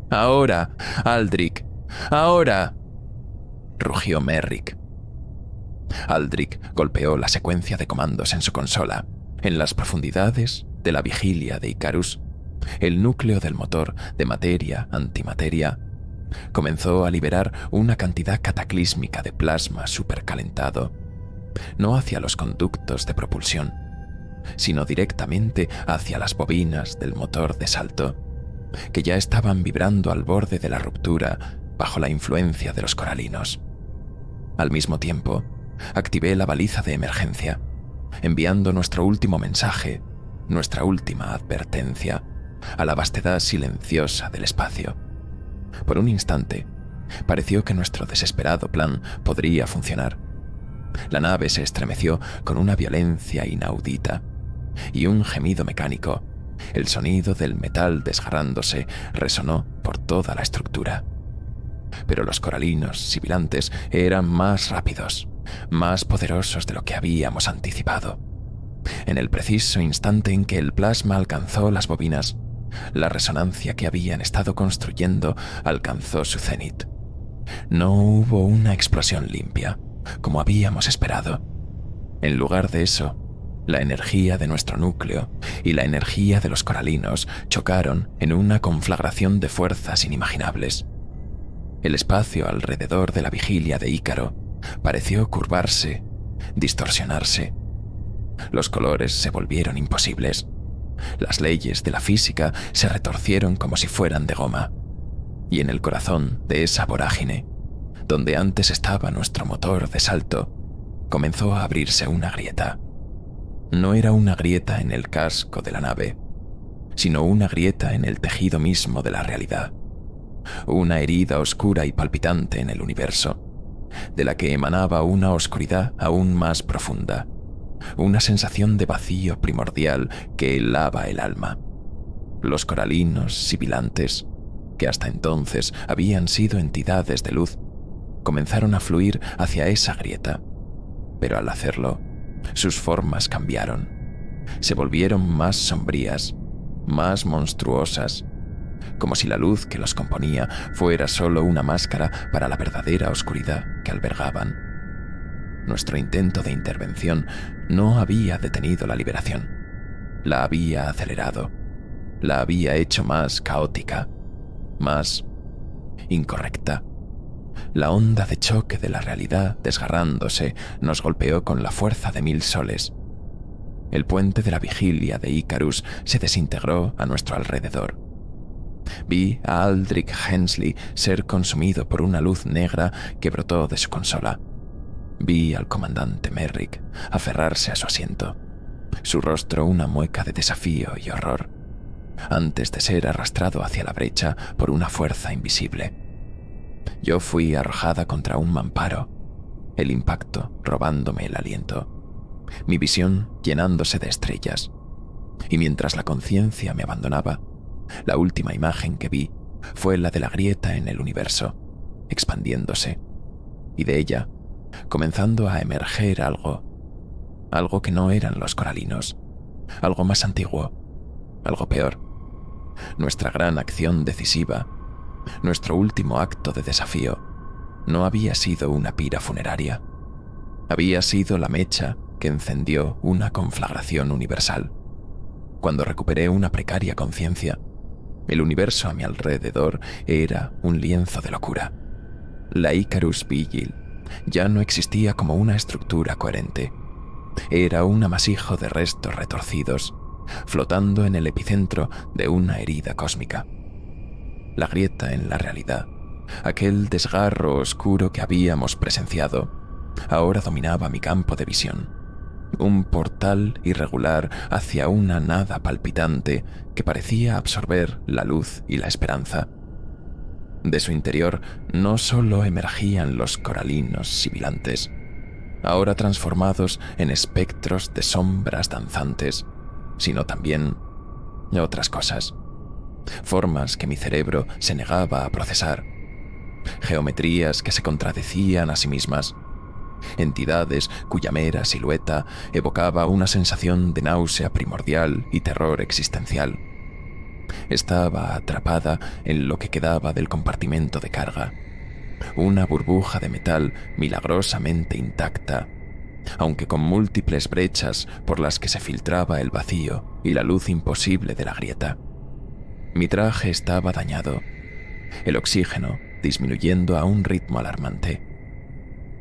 «¡Ahora, Aldrich! ¡Ahora!», rugió Merrick. Aldrich golpeó la secuencia de comandos en su consola. En las profundidades de la vigilia de Icarus, el núcleo del motor de materia-antimateria comenzó a liberar una cantidad cataclísmica de plasma supercalentado, no hacia los conductos de propulsión, sino directamente hacia las bobinas del motor de salto, que ya estaban vibrando al borde de la ruptura bajo la influencia de los coralinos. Al mismo tiempo, activé la baliza de emergencia, enviando nuestro último mensaje, nuestra última advertencia, a la vastedad silenciosa del espacio. Por un instante, pareció que nuestro desesperado plan podría funcionar. La nave se estremeció con una violencia inaudita, y un gemido mecánico, el sonido del metal desgarrándose, resonó por toda la estructura. Pero los coralinos sibilantes eran más rápidos, más poderosos de lo que habíamos anticipado. En el preciso instante en que el plasma alcanzó las bobinas, la resonancia que habían estado construyendo alcanzó su cenit. No hubo una explosión limpia, como habíamos esperado. En lugar de eso, la energía de nuestro núcleo y la energía de los coralinos chocaron en una conflagración de fuerzas inimaginables. El espacio alrededor de la vigilia de Ícaro pareció curvarse, distorsionarse. Los colores se volvieron imposibles. Las leyes de la física se retorcieron como si fueran de goma. Y en el corazón de esa vorágine, donde antes estaba nuestro motor de salto, comenzó a abrirse una grieta. No era una grieta en el casco de la nave, sino una grieta en el tejido mismo de la realidad. Una herida oscura y palpitante en el universo, de la que emanaba una oscuridad aún más profunda, una sensación de vacío primordial que helaba el alma. Los coralinos sibilantes, que hasta entonces habían sido entidades de luz, comenzaron a fluir hacia esa grieta, pero al hacerlo, sus formas cambiaron. Se volvieron más sombrías, más monstruosas, como si la luz que los componía fuera solo una máscara para la verdadera oscuridad que albergaban. Nuestro intento de intervención no había detenido la liberación, la había acelerado, la había hecho más caótica, más incorrecta. La onda de choque de la realidad desgarrándose nos golpeó con la fuerza de 1000 soles. El puente de la vigilia de Icarus se desintegró a nuestro alrededor. Vi a Aldrich Hensley ser consumido por una luz negra que brotó de su consola. Vi al comandante Merrick aferrarse a su asiento, su rostro una mueca de desafío y horror, antes de ser arrastrado hacia la brecha por una fuerza invisible. Yo fui arrojada contra un mamparo. el impacto robándome el aliento, mi visión llenándose de estrellas. Y mientras la conciencia me abandonaba, la última imagen que vi fue la de la grieta en el universo, expandiéndose, y de ella comenzando a emerger algo que no eran los coralinos, algo más antiguo, algo peor. Nuestra gran acción decisiva, nuestro último acto de desafío, no había sido una pira funeraria, había sido la mecha que encendió una conflagración universal. Cuando recuperé una precaria conciencia, el universo a mi alrededor era un lienzo de locura. La Icarus Vigil ya no existía como una estructura coherente. Era un amasijo de restos retorcidos, flotando en el epicentro de una herida cósmica. La grieta en la realidad, aquel desgarro oscuro que habíamos presenciado, ahora dominaba mi campo de visión. Un portal irregular hacia una nada palpitante que parecía absorber la luz y la esperanza. De su interior no solo emergían los coralinos sibilantes, ahora transformados en espectros de sombras danzantes, sino también otras cosas, formas que mi cerebro se negaba a procesar, geometrías que se contradecían a sí mismas, entidades cuya mera silueta evocaba una sensación de náusea primordial y terror existencial. Estaba atrapada en lo que quedaba del compartimento de carga, una burbuja de metal milagrosamente intacta, aunque con múltiples brechas por las que se filtraba el vacío y la luz imposible de la grieta. Mi traje estaba dañado, el oxígeno disminuyendo a un ritmo alarmante,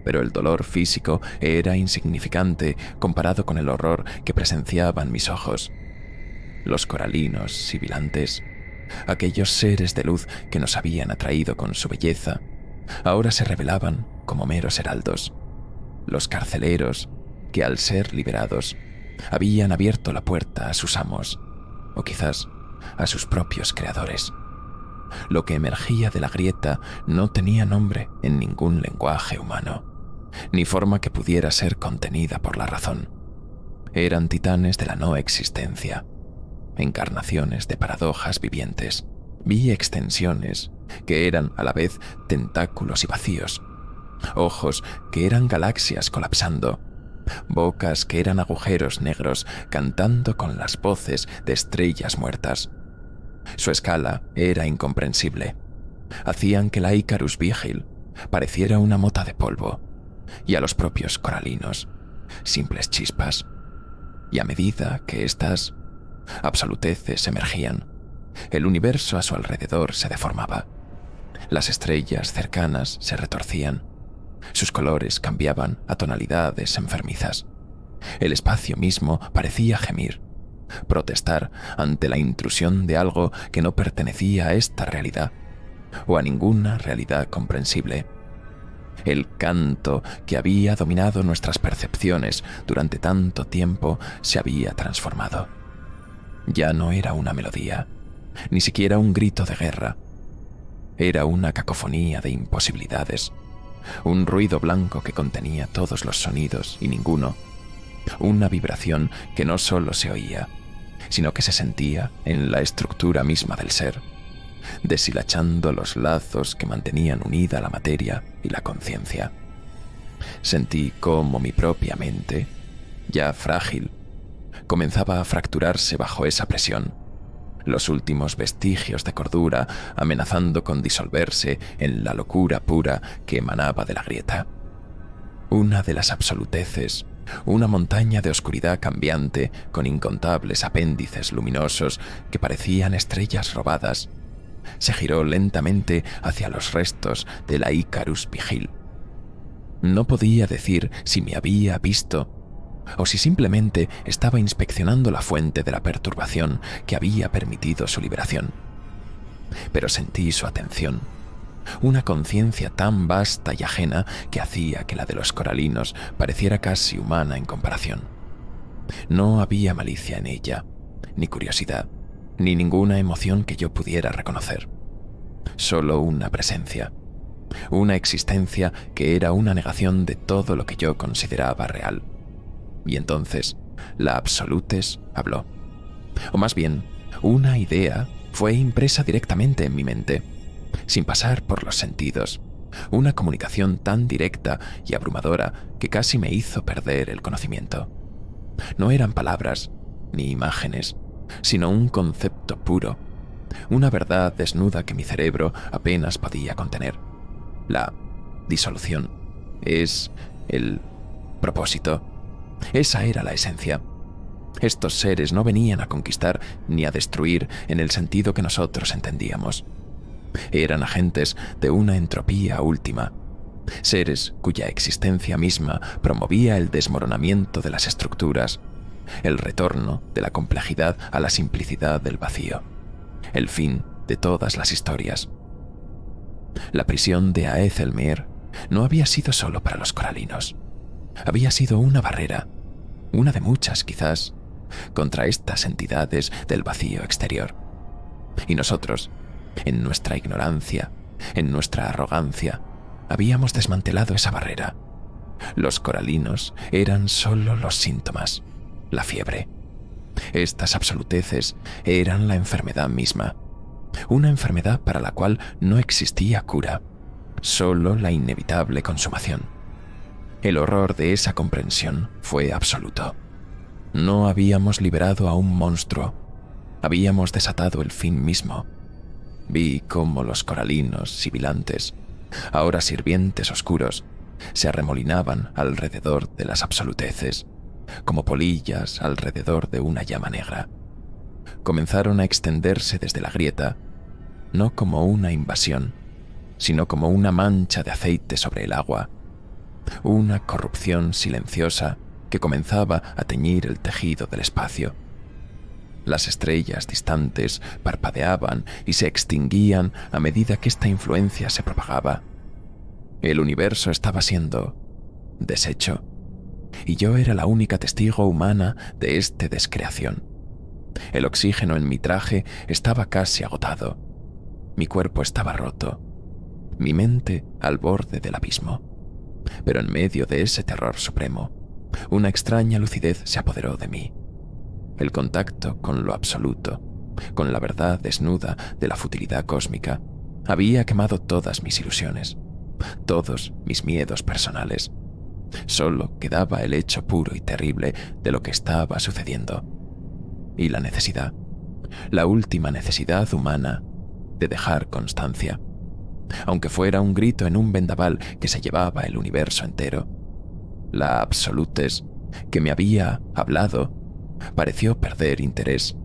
pero el dolor físico era insignificante comparado con el horror que presenciaban mis ojos. Los coralinos sibilantes, aquellos seres de luz que nos habían atraído con su belleza, ahora se revelaban como meros heraldos, los carceleros que al ser liberados habían abierto la puerta a sus amos, o quizás a sus propios creadores. Lo que emergía de la grieta no tenía nombre en ningún lenguaje humano, ni forma que pudiera ser contenida por la razón. Eran titanes de la no existencia, encarnaciones de paradojas vivientes. Vi extensiones que eran a la vez tentáculos y vacíos, ojos que eran galaxias colapsando, bocas que eran agujeros negros cantando con las voces de estrellas muertas. Su escala era incomprensible. Hacían que la Icarus Vigil pareciera una mota de polvo, y a los propios coralinos, simples chispas. Y a medida que estas absoluteces emergían, el universo a su alrededor se deformaba. Las estrellas cercanas se retorcían, sus colores cambiaban a tonalidades enfermizas. El espacio mismo parecía gemir, protestar ante la intrusión de algo que no pertenecía a esta realidad, o a ninguna realidad comprensible. El canto que había dominado nuestras percepciones durante tanto tiempo se había transformado. Ya no era una melodía, ni siquiera un grito de guerra. Era una cacofonía de imposibilidades, un ruido blanco que contenía todos los sonidos y ninguno, una vibración que no solo se oía, sino que se sentía en la estructura misma del ser, deshilachando los lazos que mantenían unida la materia y la conciencia. Sentí cómo mi propia mente, ya frágil, comenzaba a fracturarse bajo esa presión, los últimos vestigios de cordura amenazando con disolverse en la locura pura que emanaba de la grieta. Una de las absoluteces, una montaña de oscuridad cambiante con incontables apéndices luminosos que parecían estrellas robadas, se giró lentamente hacia los restos de la Icarus Vigil. No podía decir si me había visto o si simplemente estaba inspeccionando la fuente de la perturbación que había permitido su liberación. Pero sentí su atención, una conciencia tan vasta y ajena que hacía que la de los coralinos pareciera casi humana en comparación. No había malicia en ella, ni curiosidad, ni ninguna emoción que yo pudiera reconocer. Solo una presencia, una existencia que era una negación de todo lo que yo consideraba real. Y entonces, la Absolutes habló. O más bien, una idea fue impresa directamente en mi mente, sin pasar por los sentidos. Una comunicación tan directa y abrumadora que casi me hizo perder el conocimiento. No eran palabras ni imágenes, sino un concepto puro, una verdad desnuda que mi cerebro apenas podía contener. La disolución es el propósito. Esa era la esencia. Estos seres no venían a conquistar ni a destruir en el sentido que nosotros entendíamos. Eran agentes de una entropía última, seres cuya existencia misma promovía el desmoronamiento de las estructuras, el retorno de la complejidad a la simplicidad del vacío, el fin de todas las historias. La prisión de Aethelmere no había sido solo para los coralinos. Había sido una barrera, una de muchas quizás, contra estas entidades del vacío exterior. Y nosotros, en nuestra ignorancia, en nuestra arrogancia, habíamos desmantelado esa barrera. Los coralinos eran solo los síntomas, la fiebre. Estas absoluteces eran la enfermedad misma, una enfermedad para la cual no existía cura, solo la inevitable consumación. El horror de esa comprensión fue absoluto. No habíamos liberado a un monstruo, habíamos desatado el fin mismo. Vi cómo los coralinos sibilantes, ahora sirvientes oscuros, se arremolinaban alrededor de las absoluteces, como polillas alrededor de una llama negra. Comenzaron a extenderse desde la grieta, no como una invasión, sino como una mancha de aceite sobre el agua, una corrupción silenciosa que comenzaba a teñir el tejido del espacio. Las estrellas distantes parpadeaban y se extinguían a medida que esta influencia se propagaba. El universo estaba siendo deshecho, y yo era la única testigo humana de esta descreación. El oxígeno en mi traje estaba casi agotado. Mi cuerpo estaba roto, mi mente al borde del abismo. Pero en medio de ese terror supremo, una extraña lucidez se apoderó de mí. El contacto con lo absoluto, con la verdad desnuda de la futilidad cósmica, había quemado todas mis ilusiones, todos mis miedos personales. Solo quedaba el hecho puro y terrible de lo que estaba sucediendo. Y la necesidad, la última necesidad humana de dejar constancia. Aunque fuera un grito en un vendaval que se llevaba el universo entero. La Absolutes, que me había hablado, pareció perder interés,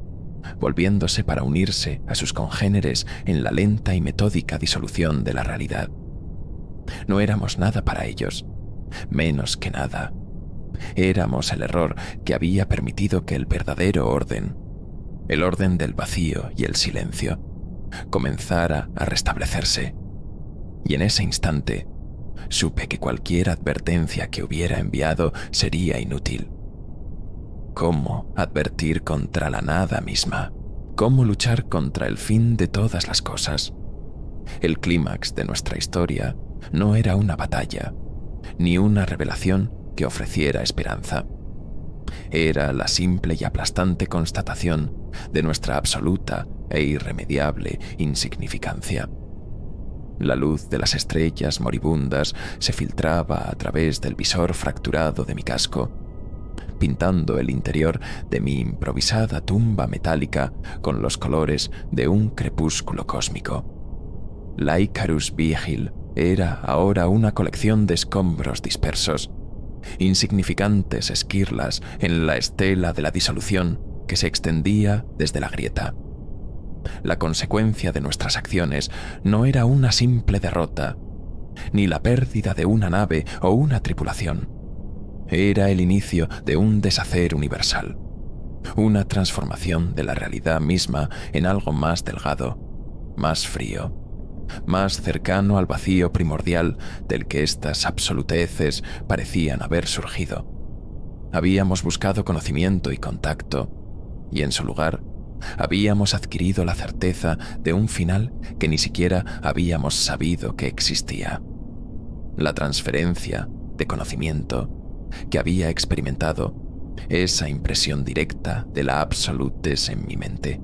volviéndose para unirse a sus congéneres en la lenta y metódica disolución de la realidad. No éramos nada para ellos, menos que nada. Éramos el error que había permitido que el verdadero orden, el orden del vacío y el silencio, comenzara a restablecerse. Y en ese instante, supe que cualquier advertencia que hubiera enviado sería inútil. ¿Cómo advertir contra la nada misma? ¿Cómo luchar contra el fin de todas las cosas? El clímax de nuestra historia no era una batalla, ni una revelación que ofreciera esperanza. Era la simple y aplastante constatación de nuestra absoluta e irremediable insignificancia. La luz de las estrellas moribundas se filtraba a través del visor fracturado de mi casco, pintando el interior de mi improvisada tumba metálica con los colores de un crepúsculo cósmico. La Icarus Vigil era ahora una colección de escombros dispersos, insignificantes esquirlas en la estela de la disolución que se extendía desde la grieta. La consecuencia de nuestras acciones no era una simple derrota, ni la pérdida de una nave o una tripulación. Era el inicio de un deshacer universal, una transformación de la realidad misma en algo más delgado, más frío, más cercano al vacío primordial del que estas absoluteces parecían haber surgido. Habíamos buscado conocimiento y contacto, y en su lugar Habíamos adquirido la certeza de un final que ni siquiera habíamos sabido que existía. La transferencia de conocimiento que había experimentado, esa impresión directa de la absolutez en mi mente,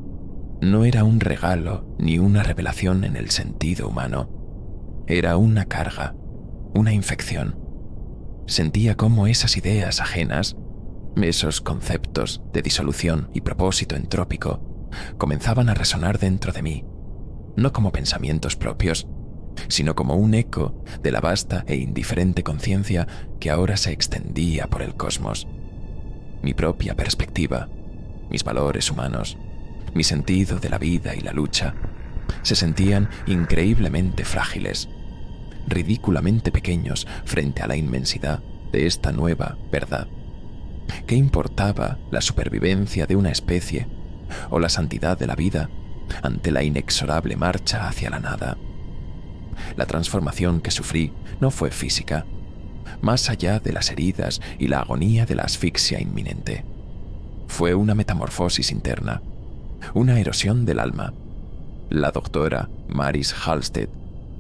no era un regalo ni una revelación en el sentido humano. Era una carga, una infección. Sentía cómo esas ideas ajenas, esos conceptos de disolución y propósito entrópico, comenzaban a resonar dentro de mí, no como pensamientos propios, sino como un eco de la vasta e indiferente conciencia que ahora se extendía por el cosmos. Mi propia perspectiva, mis valores humanos, mi sentido de la vida y la lucha, se sentían increíblemente frágiles, ridículamente pequeños frente a la inmensidad de esta nueva verdad. ¿Qué importaba la supervivencia de una especie o la santidad de la vida ante la inexorable marcha hacia la nada? La transformación que sufrí no fue física, más allá de las heridas y la agonía de la asfixia inminente. Fue una metamorfosis interna, una erosión del alma. La doctora Maris Halstead,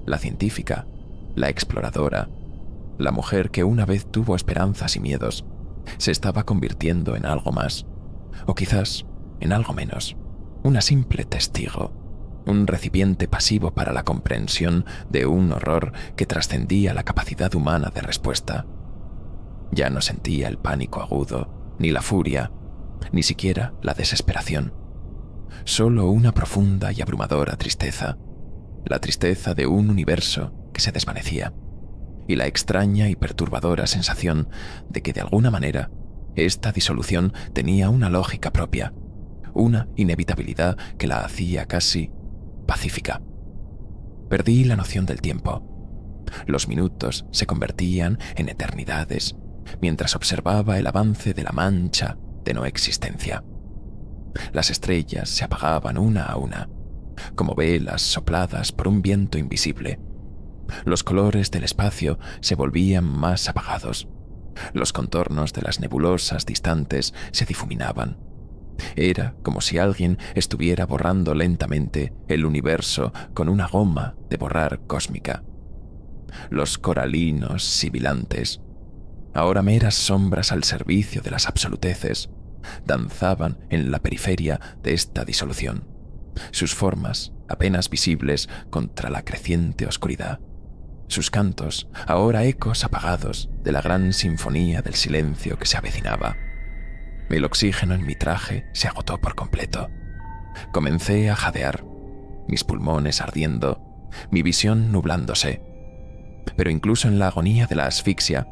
la científica, la exploradora, la mujer que una vez tuvo esperanzas y miedos, se estaba convirtiendo en algo más, o quizás en algo menos, una simple testigo, un recipiente pasivo para la comprensión de un horror que trascendía la capacidad humana de respuesta. Ya no sentía el pánico agudo, ni la furia, ni siquiera la desesperación. Solo una profunda y abrumadora tristeza, la tristeza de un universo que se desvanecía, y la extraña y perturbadora sensación de que de alguna manera esta disolución tenía una lógica propia, una inevitabilidad que la hacía casi pacífica. Perdí la noción del tiempo. Los minutos se convertían en eternidades mientras observaba el avance de la mancha de no existencia. Las estrellas se apagaban una a una, como velas sopladas por un viento invisible. Los colores del espacio se volvían más apagados. Los contornos de las nebulosas distantes se difuminaban. Era como si alguien estuviera borrando lentamente el universo con una goma de borrar cósmica. Los coralinos sibilantes, ahora meras sombras al servicio de las absoluteces, danzaban en la periferia de esta disolución, sus formas apenas visibles contra la creciente oscuridad, sus cantos ahora ecos apagados de la gran sinfonía del silencio que se avecinaba. El oxígeno en mi traje se agotó por completo. Comencé a jadear, mis pulmones ardiendo, mi visión nublándose. Pero incluso en la agonía de la asfixia,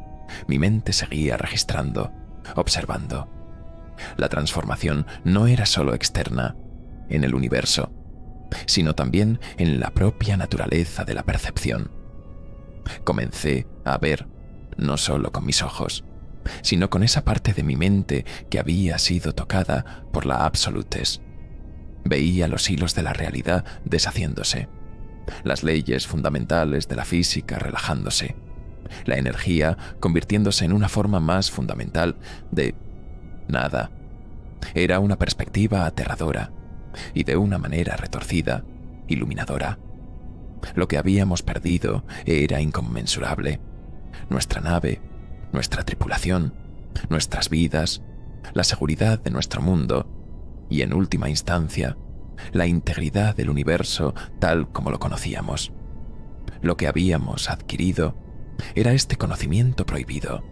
mi mente seguía registrando, observando. La transformación no era solo externa, en el universo, sino también en la propia naturaleza de la percepción. Comencé a ver, no solo con mis ojos, sino con esa parte de mi mente que había sido tocada por la absolutez. Veía los hilos de la realidad deshaciéndose, las leyes fundamentales de la física relajándose, la energía convirtiéndose en una forma más fundamental de nada. Era una perspectiva aterradora y de una manera retorcida, iluminadora. Lo que habíamos perdido era inconmensurable. Nuestra nave, nuestra tripulación, nuestras vidas, la seguridad de nuestro mundo y, en última instancia, la integridad del universo tal como lo conocíamos. Lo que habíamos adquirido era este conocimiento prohibido,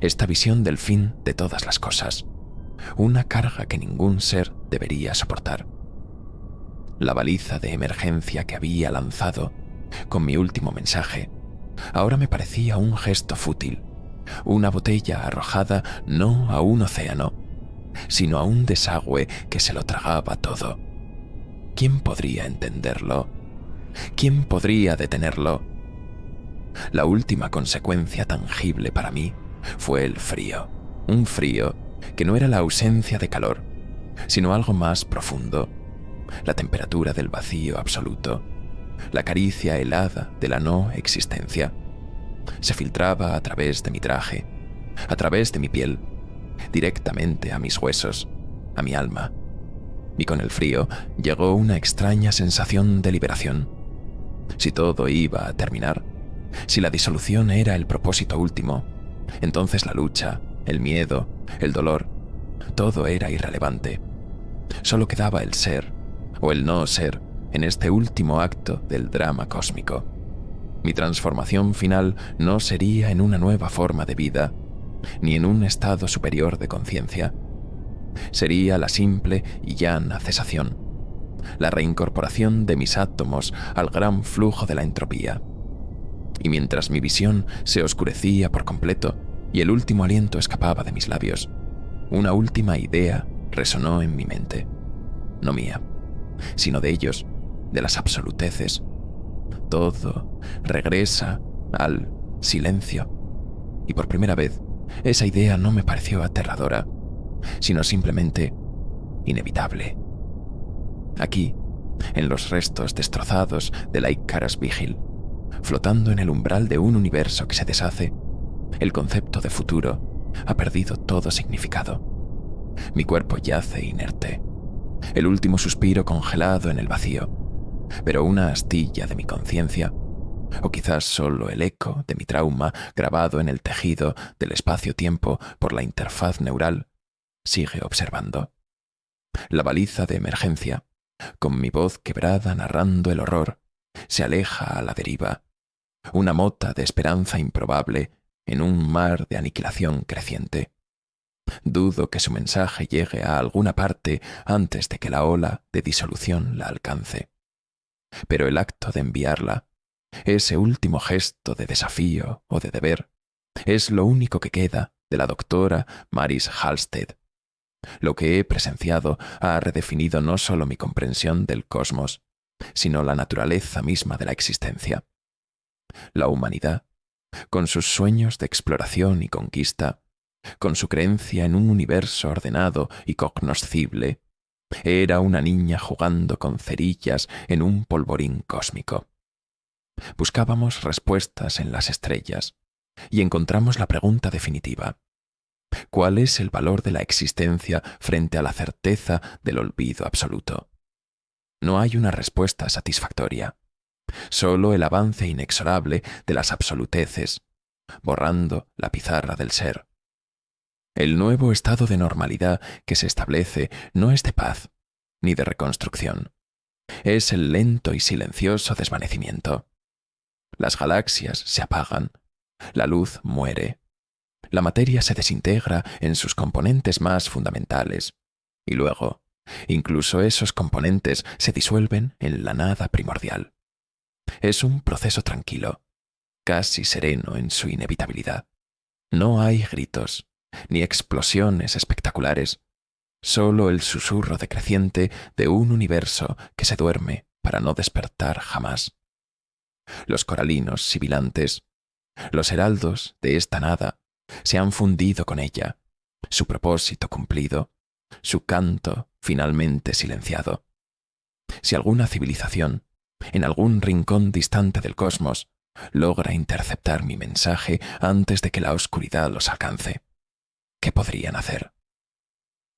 esta visión del fin de todas las cosas, una carga que ningún ser debería soportar. La baliza de emergencia que había lanzado con mi último mensaje ahora me parecía un gesto fútil, una botella arrojada no a un océano, sino a un desagüe que se lo tragaba todo. ¿Quién podría entenderlo? ¿Quién podría detenerlo? La última consecuencia tangible para mí fue el frío, un frío que no era la ausencia de calor, sino algo más profundo, la temperatura del vacío absoluto, la caricia helada de la no existencia. Se filtraba a través de mi traje, a través de mi piel, directamente a mis huesos, a mi alma. y con el frío llegó una extraña sensación de liberación. Si todo iba a terminar, si la disolución era el propósito último, entonces la lucha, el miedo, el dolor, todo era irrelevante. Solo quedaba el ser o el no ser en este último acto del drama cósmico. Mi transformación final no sería en una nueva forma de vida, ni en un estado superior de conciencia. Sería la simple y llana cesación, la reincorporación de mis átomos al gran flujo de la entropía. Y mientras mi visión se oscurecía por completo y el último aliento escapaba de mis labios, una última idea resonó en mi mente, no mía, sino de ellos, de las absoluteces. Todo regresa al silencio. Y por primera vez, esa idea no me pareció aterradora, sino simplemente inevitable. Aquí, en los restos destrozados de la Icarus Vigil, flotando en el umbral de un universo que se deshace, el concepto de futuro ha perdido todo significado. Mi cuerpo yace inerte, el último suspiro congelado en el vacío, pero una astilla de mi conciencia, o quizás solo el eco de mi trauma grabado en el tejido del espacio-tiempo por la interfaz neural, sigue observando. La baliza de emergencia, con mi voz quebrada narrando el horror, se aleja a la deriva, una mota de esperanza improbable en un mar de aniquilación creciente. Dudo que su mensaje llegue a alguna parte antes de que la ola de disolución la alcance. Pero el acto de enviarla, ese último gesto de desafío o de deber, es lo único que queda de la doctora Maris Halstead. Lo que he presenciado ha redefinido no solo mi comprensión del cosmos, sino la naturaleza misma de la existencia. La humanidad, con sus sueños de exploración y conquista, con su creencia en un universo ordenado y cognoscible, era una niña jugando con cerillas en un polvorín cósmico. Buscábamos respuestas en las estrellas y encontramos la pregunta definitiva. ¿Cuál es el valor de la existencia frente a la certeza del olvido absoluto? No hay una respuesta satisfactoria, solo el avance inexorable de las absoluteces, borrando la pizarra del ser. El nuevo estado de normalidad que se establece no es de paz, ni de reconstrucción. Es el lento y silencioso desvanecimiento. Las galaxias se apagan, la luz muere, la materia se desintegra en sus componentes más fundamentales, y luego, incluso esos componentes se disuelven en la nada primordial. Es un proceso tranquilo, casi sereno en su inevitabilidad. No hay gritos, ni explosiones espectaculares, solo el susurro decreciente de un universo que se duerme para no despertar jamás. Los coralinos sibilantes, los heraldos de esta nada, se han fundido con ella, su propósito cumplido, su canto finalmente silenciado. Si alguna civilización, en algún rincón distante del cosmos, logra interceptar mi mensaje antes de que la oscuridad los alcance, ¿qué podrían hacer?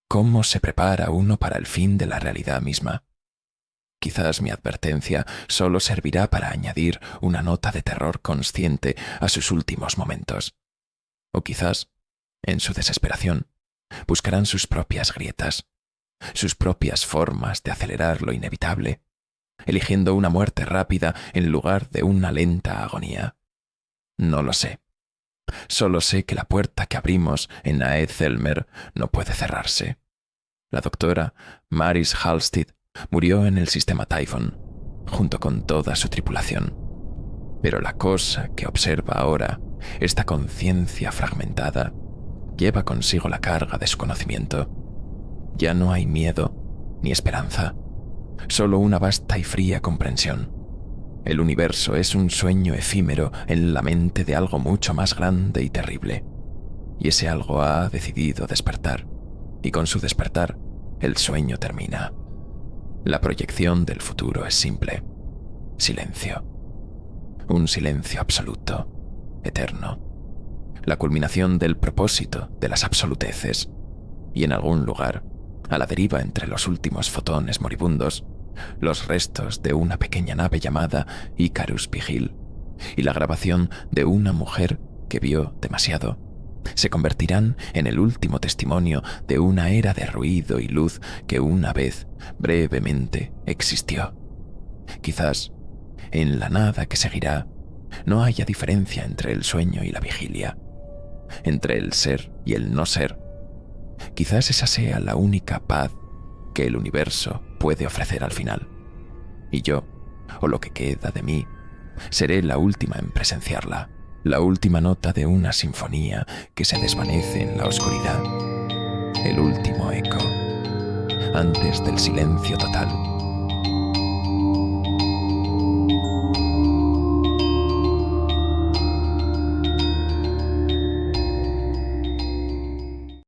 ¿Cómo se prepara uno para el fin de la realidad misma? Quizás mi advertencia solo servirá para añadir una nota de terror consciente a sus últimos momentos. O quizás, en su desesperación, buscarán sus propias grietas, sus propias formas de acelerar lo inevitable, eligiendo una muerte rápida en lugar de una lenta agonía. No lo sé. Solo sé que la puerta que abrimos en Aethelmer no puede cerrarse. La doctora Maris Halstead murió en el sistema Typhon, junto con toda su tripulación. Pero la cosa que observa ahora, esta conciencia fragmentada, lleva consigo la carga de su conocimiento. Ya no hay miedo ni esperanza, solo una vasta y fría comprensión. El universo es un sueño efímero en la mente de algo mucho más grande y terrible. Y ese algo ha decidido despertar, y con su despertar, el sueño termina. La proyección del futuro es simple. Silencio. Un silencio absoluto, eterno. La culminación del propósito de las absoluteces. Y en algún lugar, a la deriva entre los últimos fotones moribundos, los restos de una pequeña nave llamada Icarus Vigil y la grabación de una mujer que vio demasiado, se convertirán en el último testimonio de una era de ruido y luz que una vez, brevemente, existió. Quizás, en la nada que seguirá, no haya diferencia entre el sueño y la vigilia, entre el ser y el no ser. Quizás esa sea la única paz que el universo puede ofrecer al final. Y yo, o lo que queda de mí, seré la última en presenciarla, la última nota de una sinfonía que se desvanece en la oscuridad, el último eco, antes del silencio total.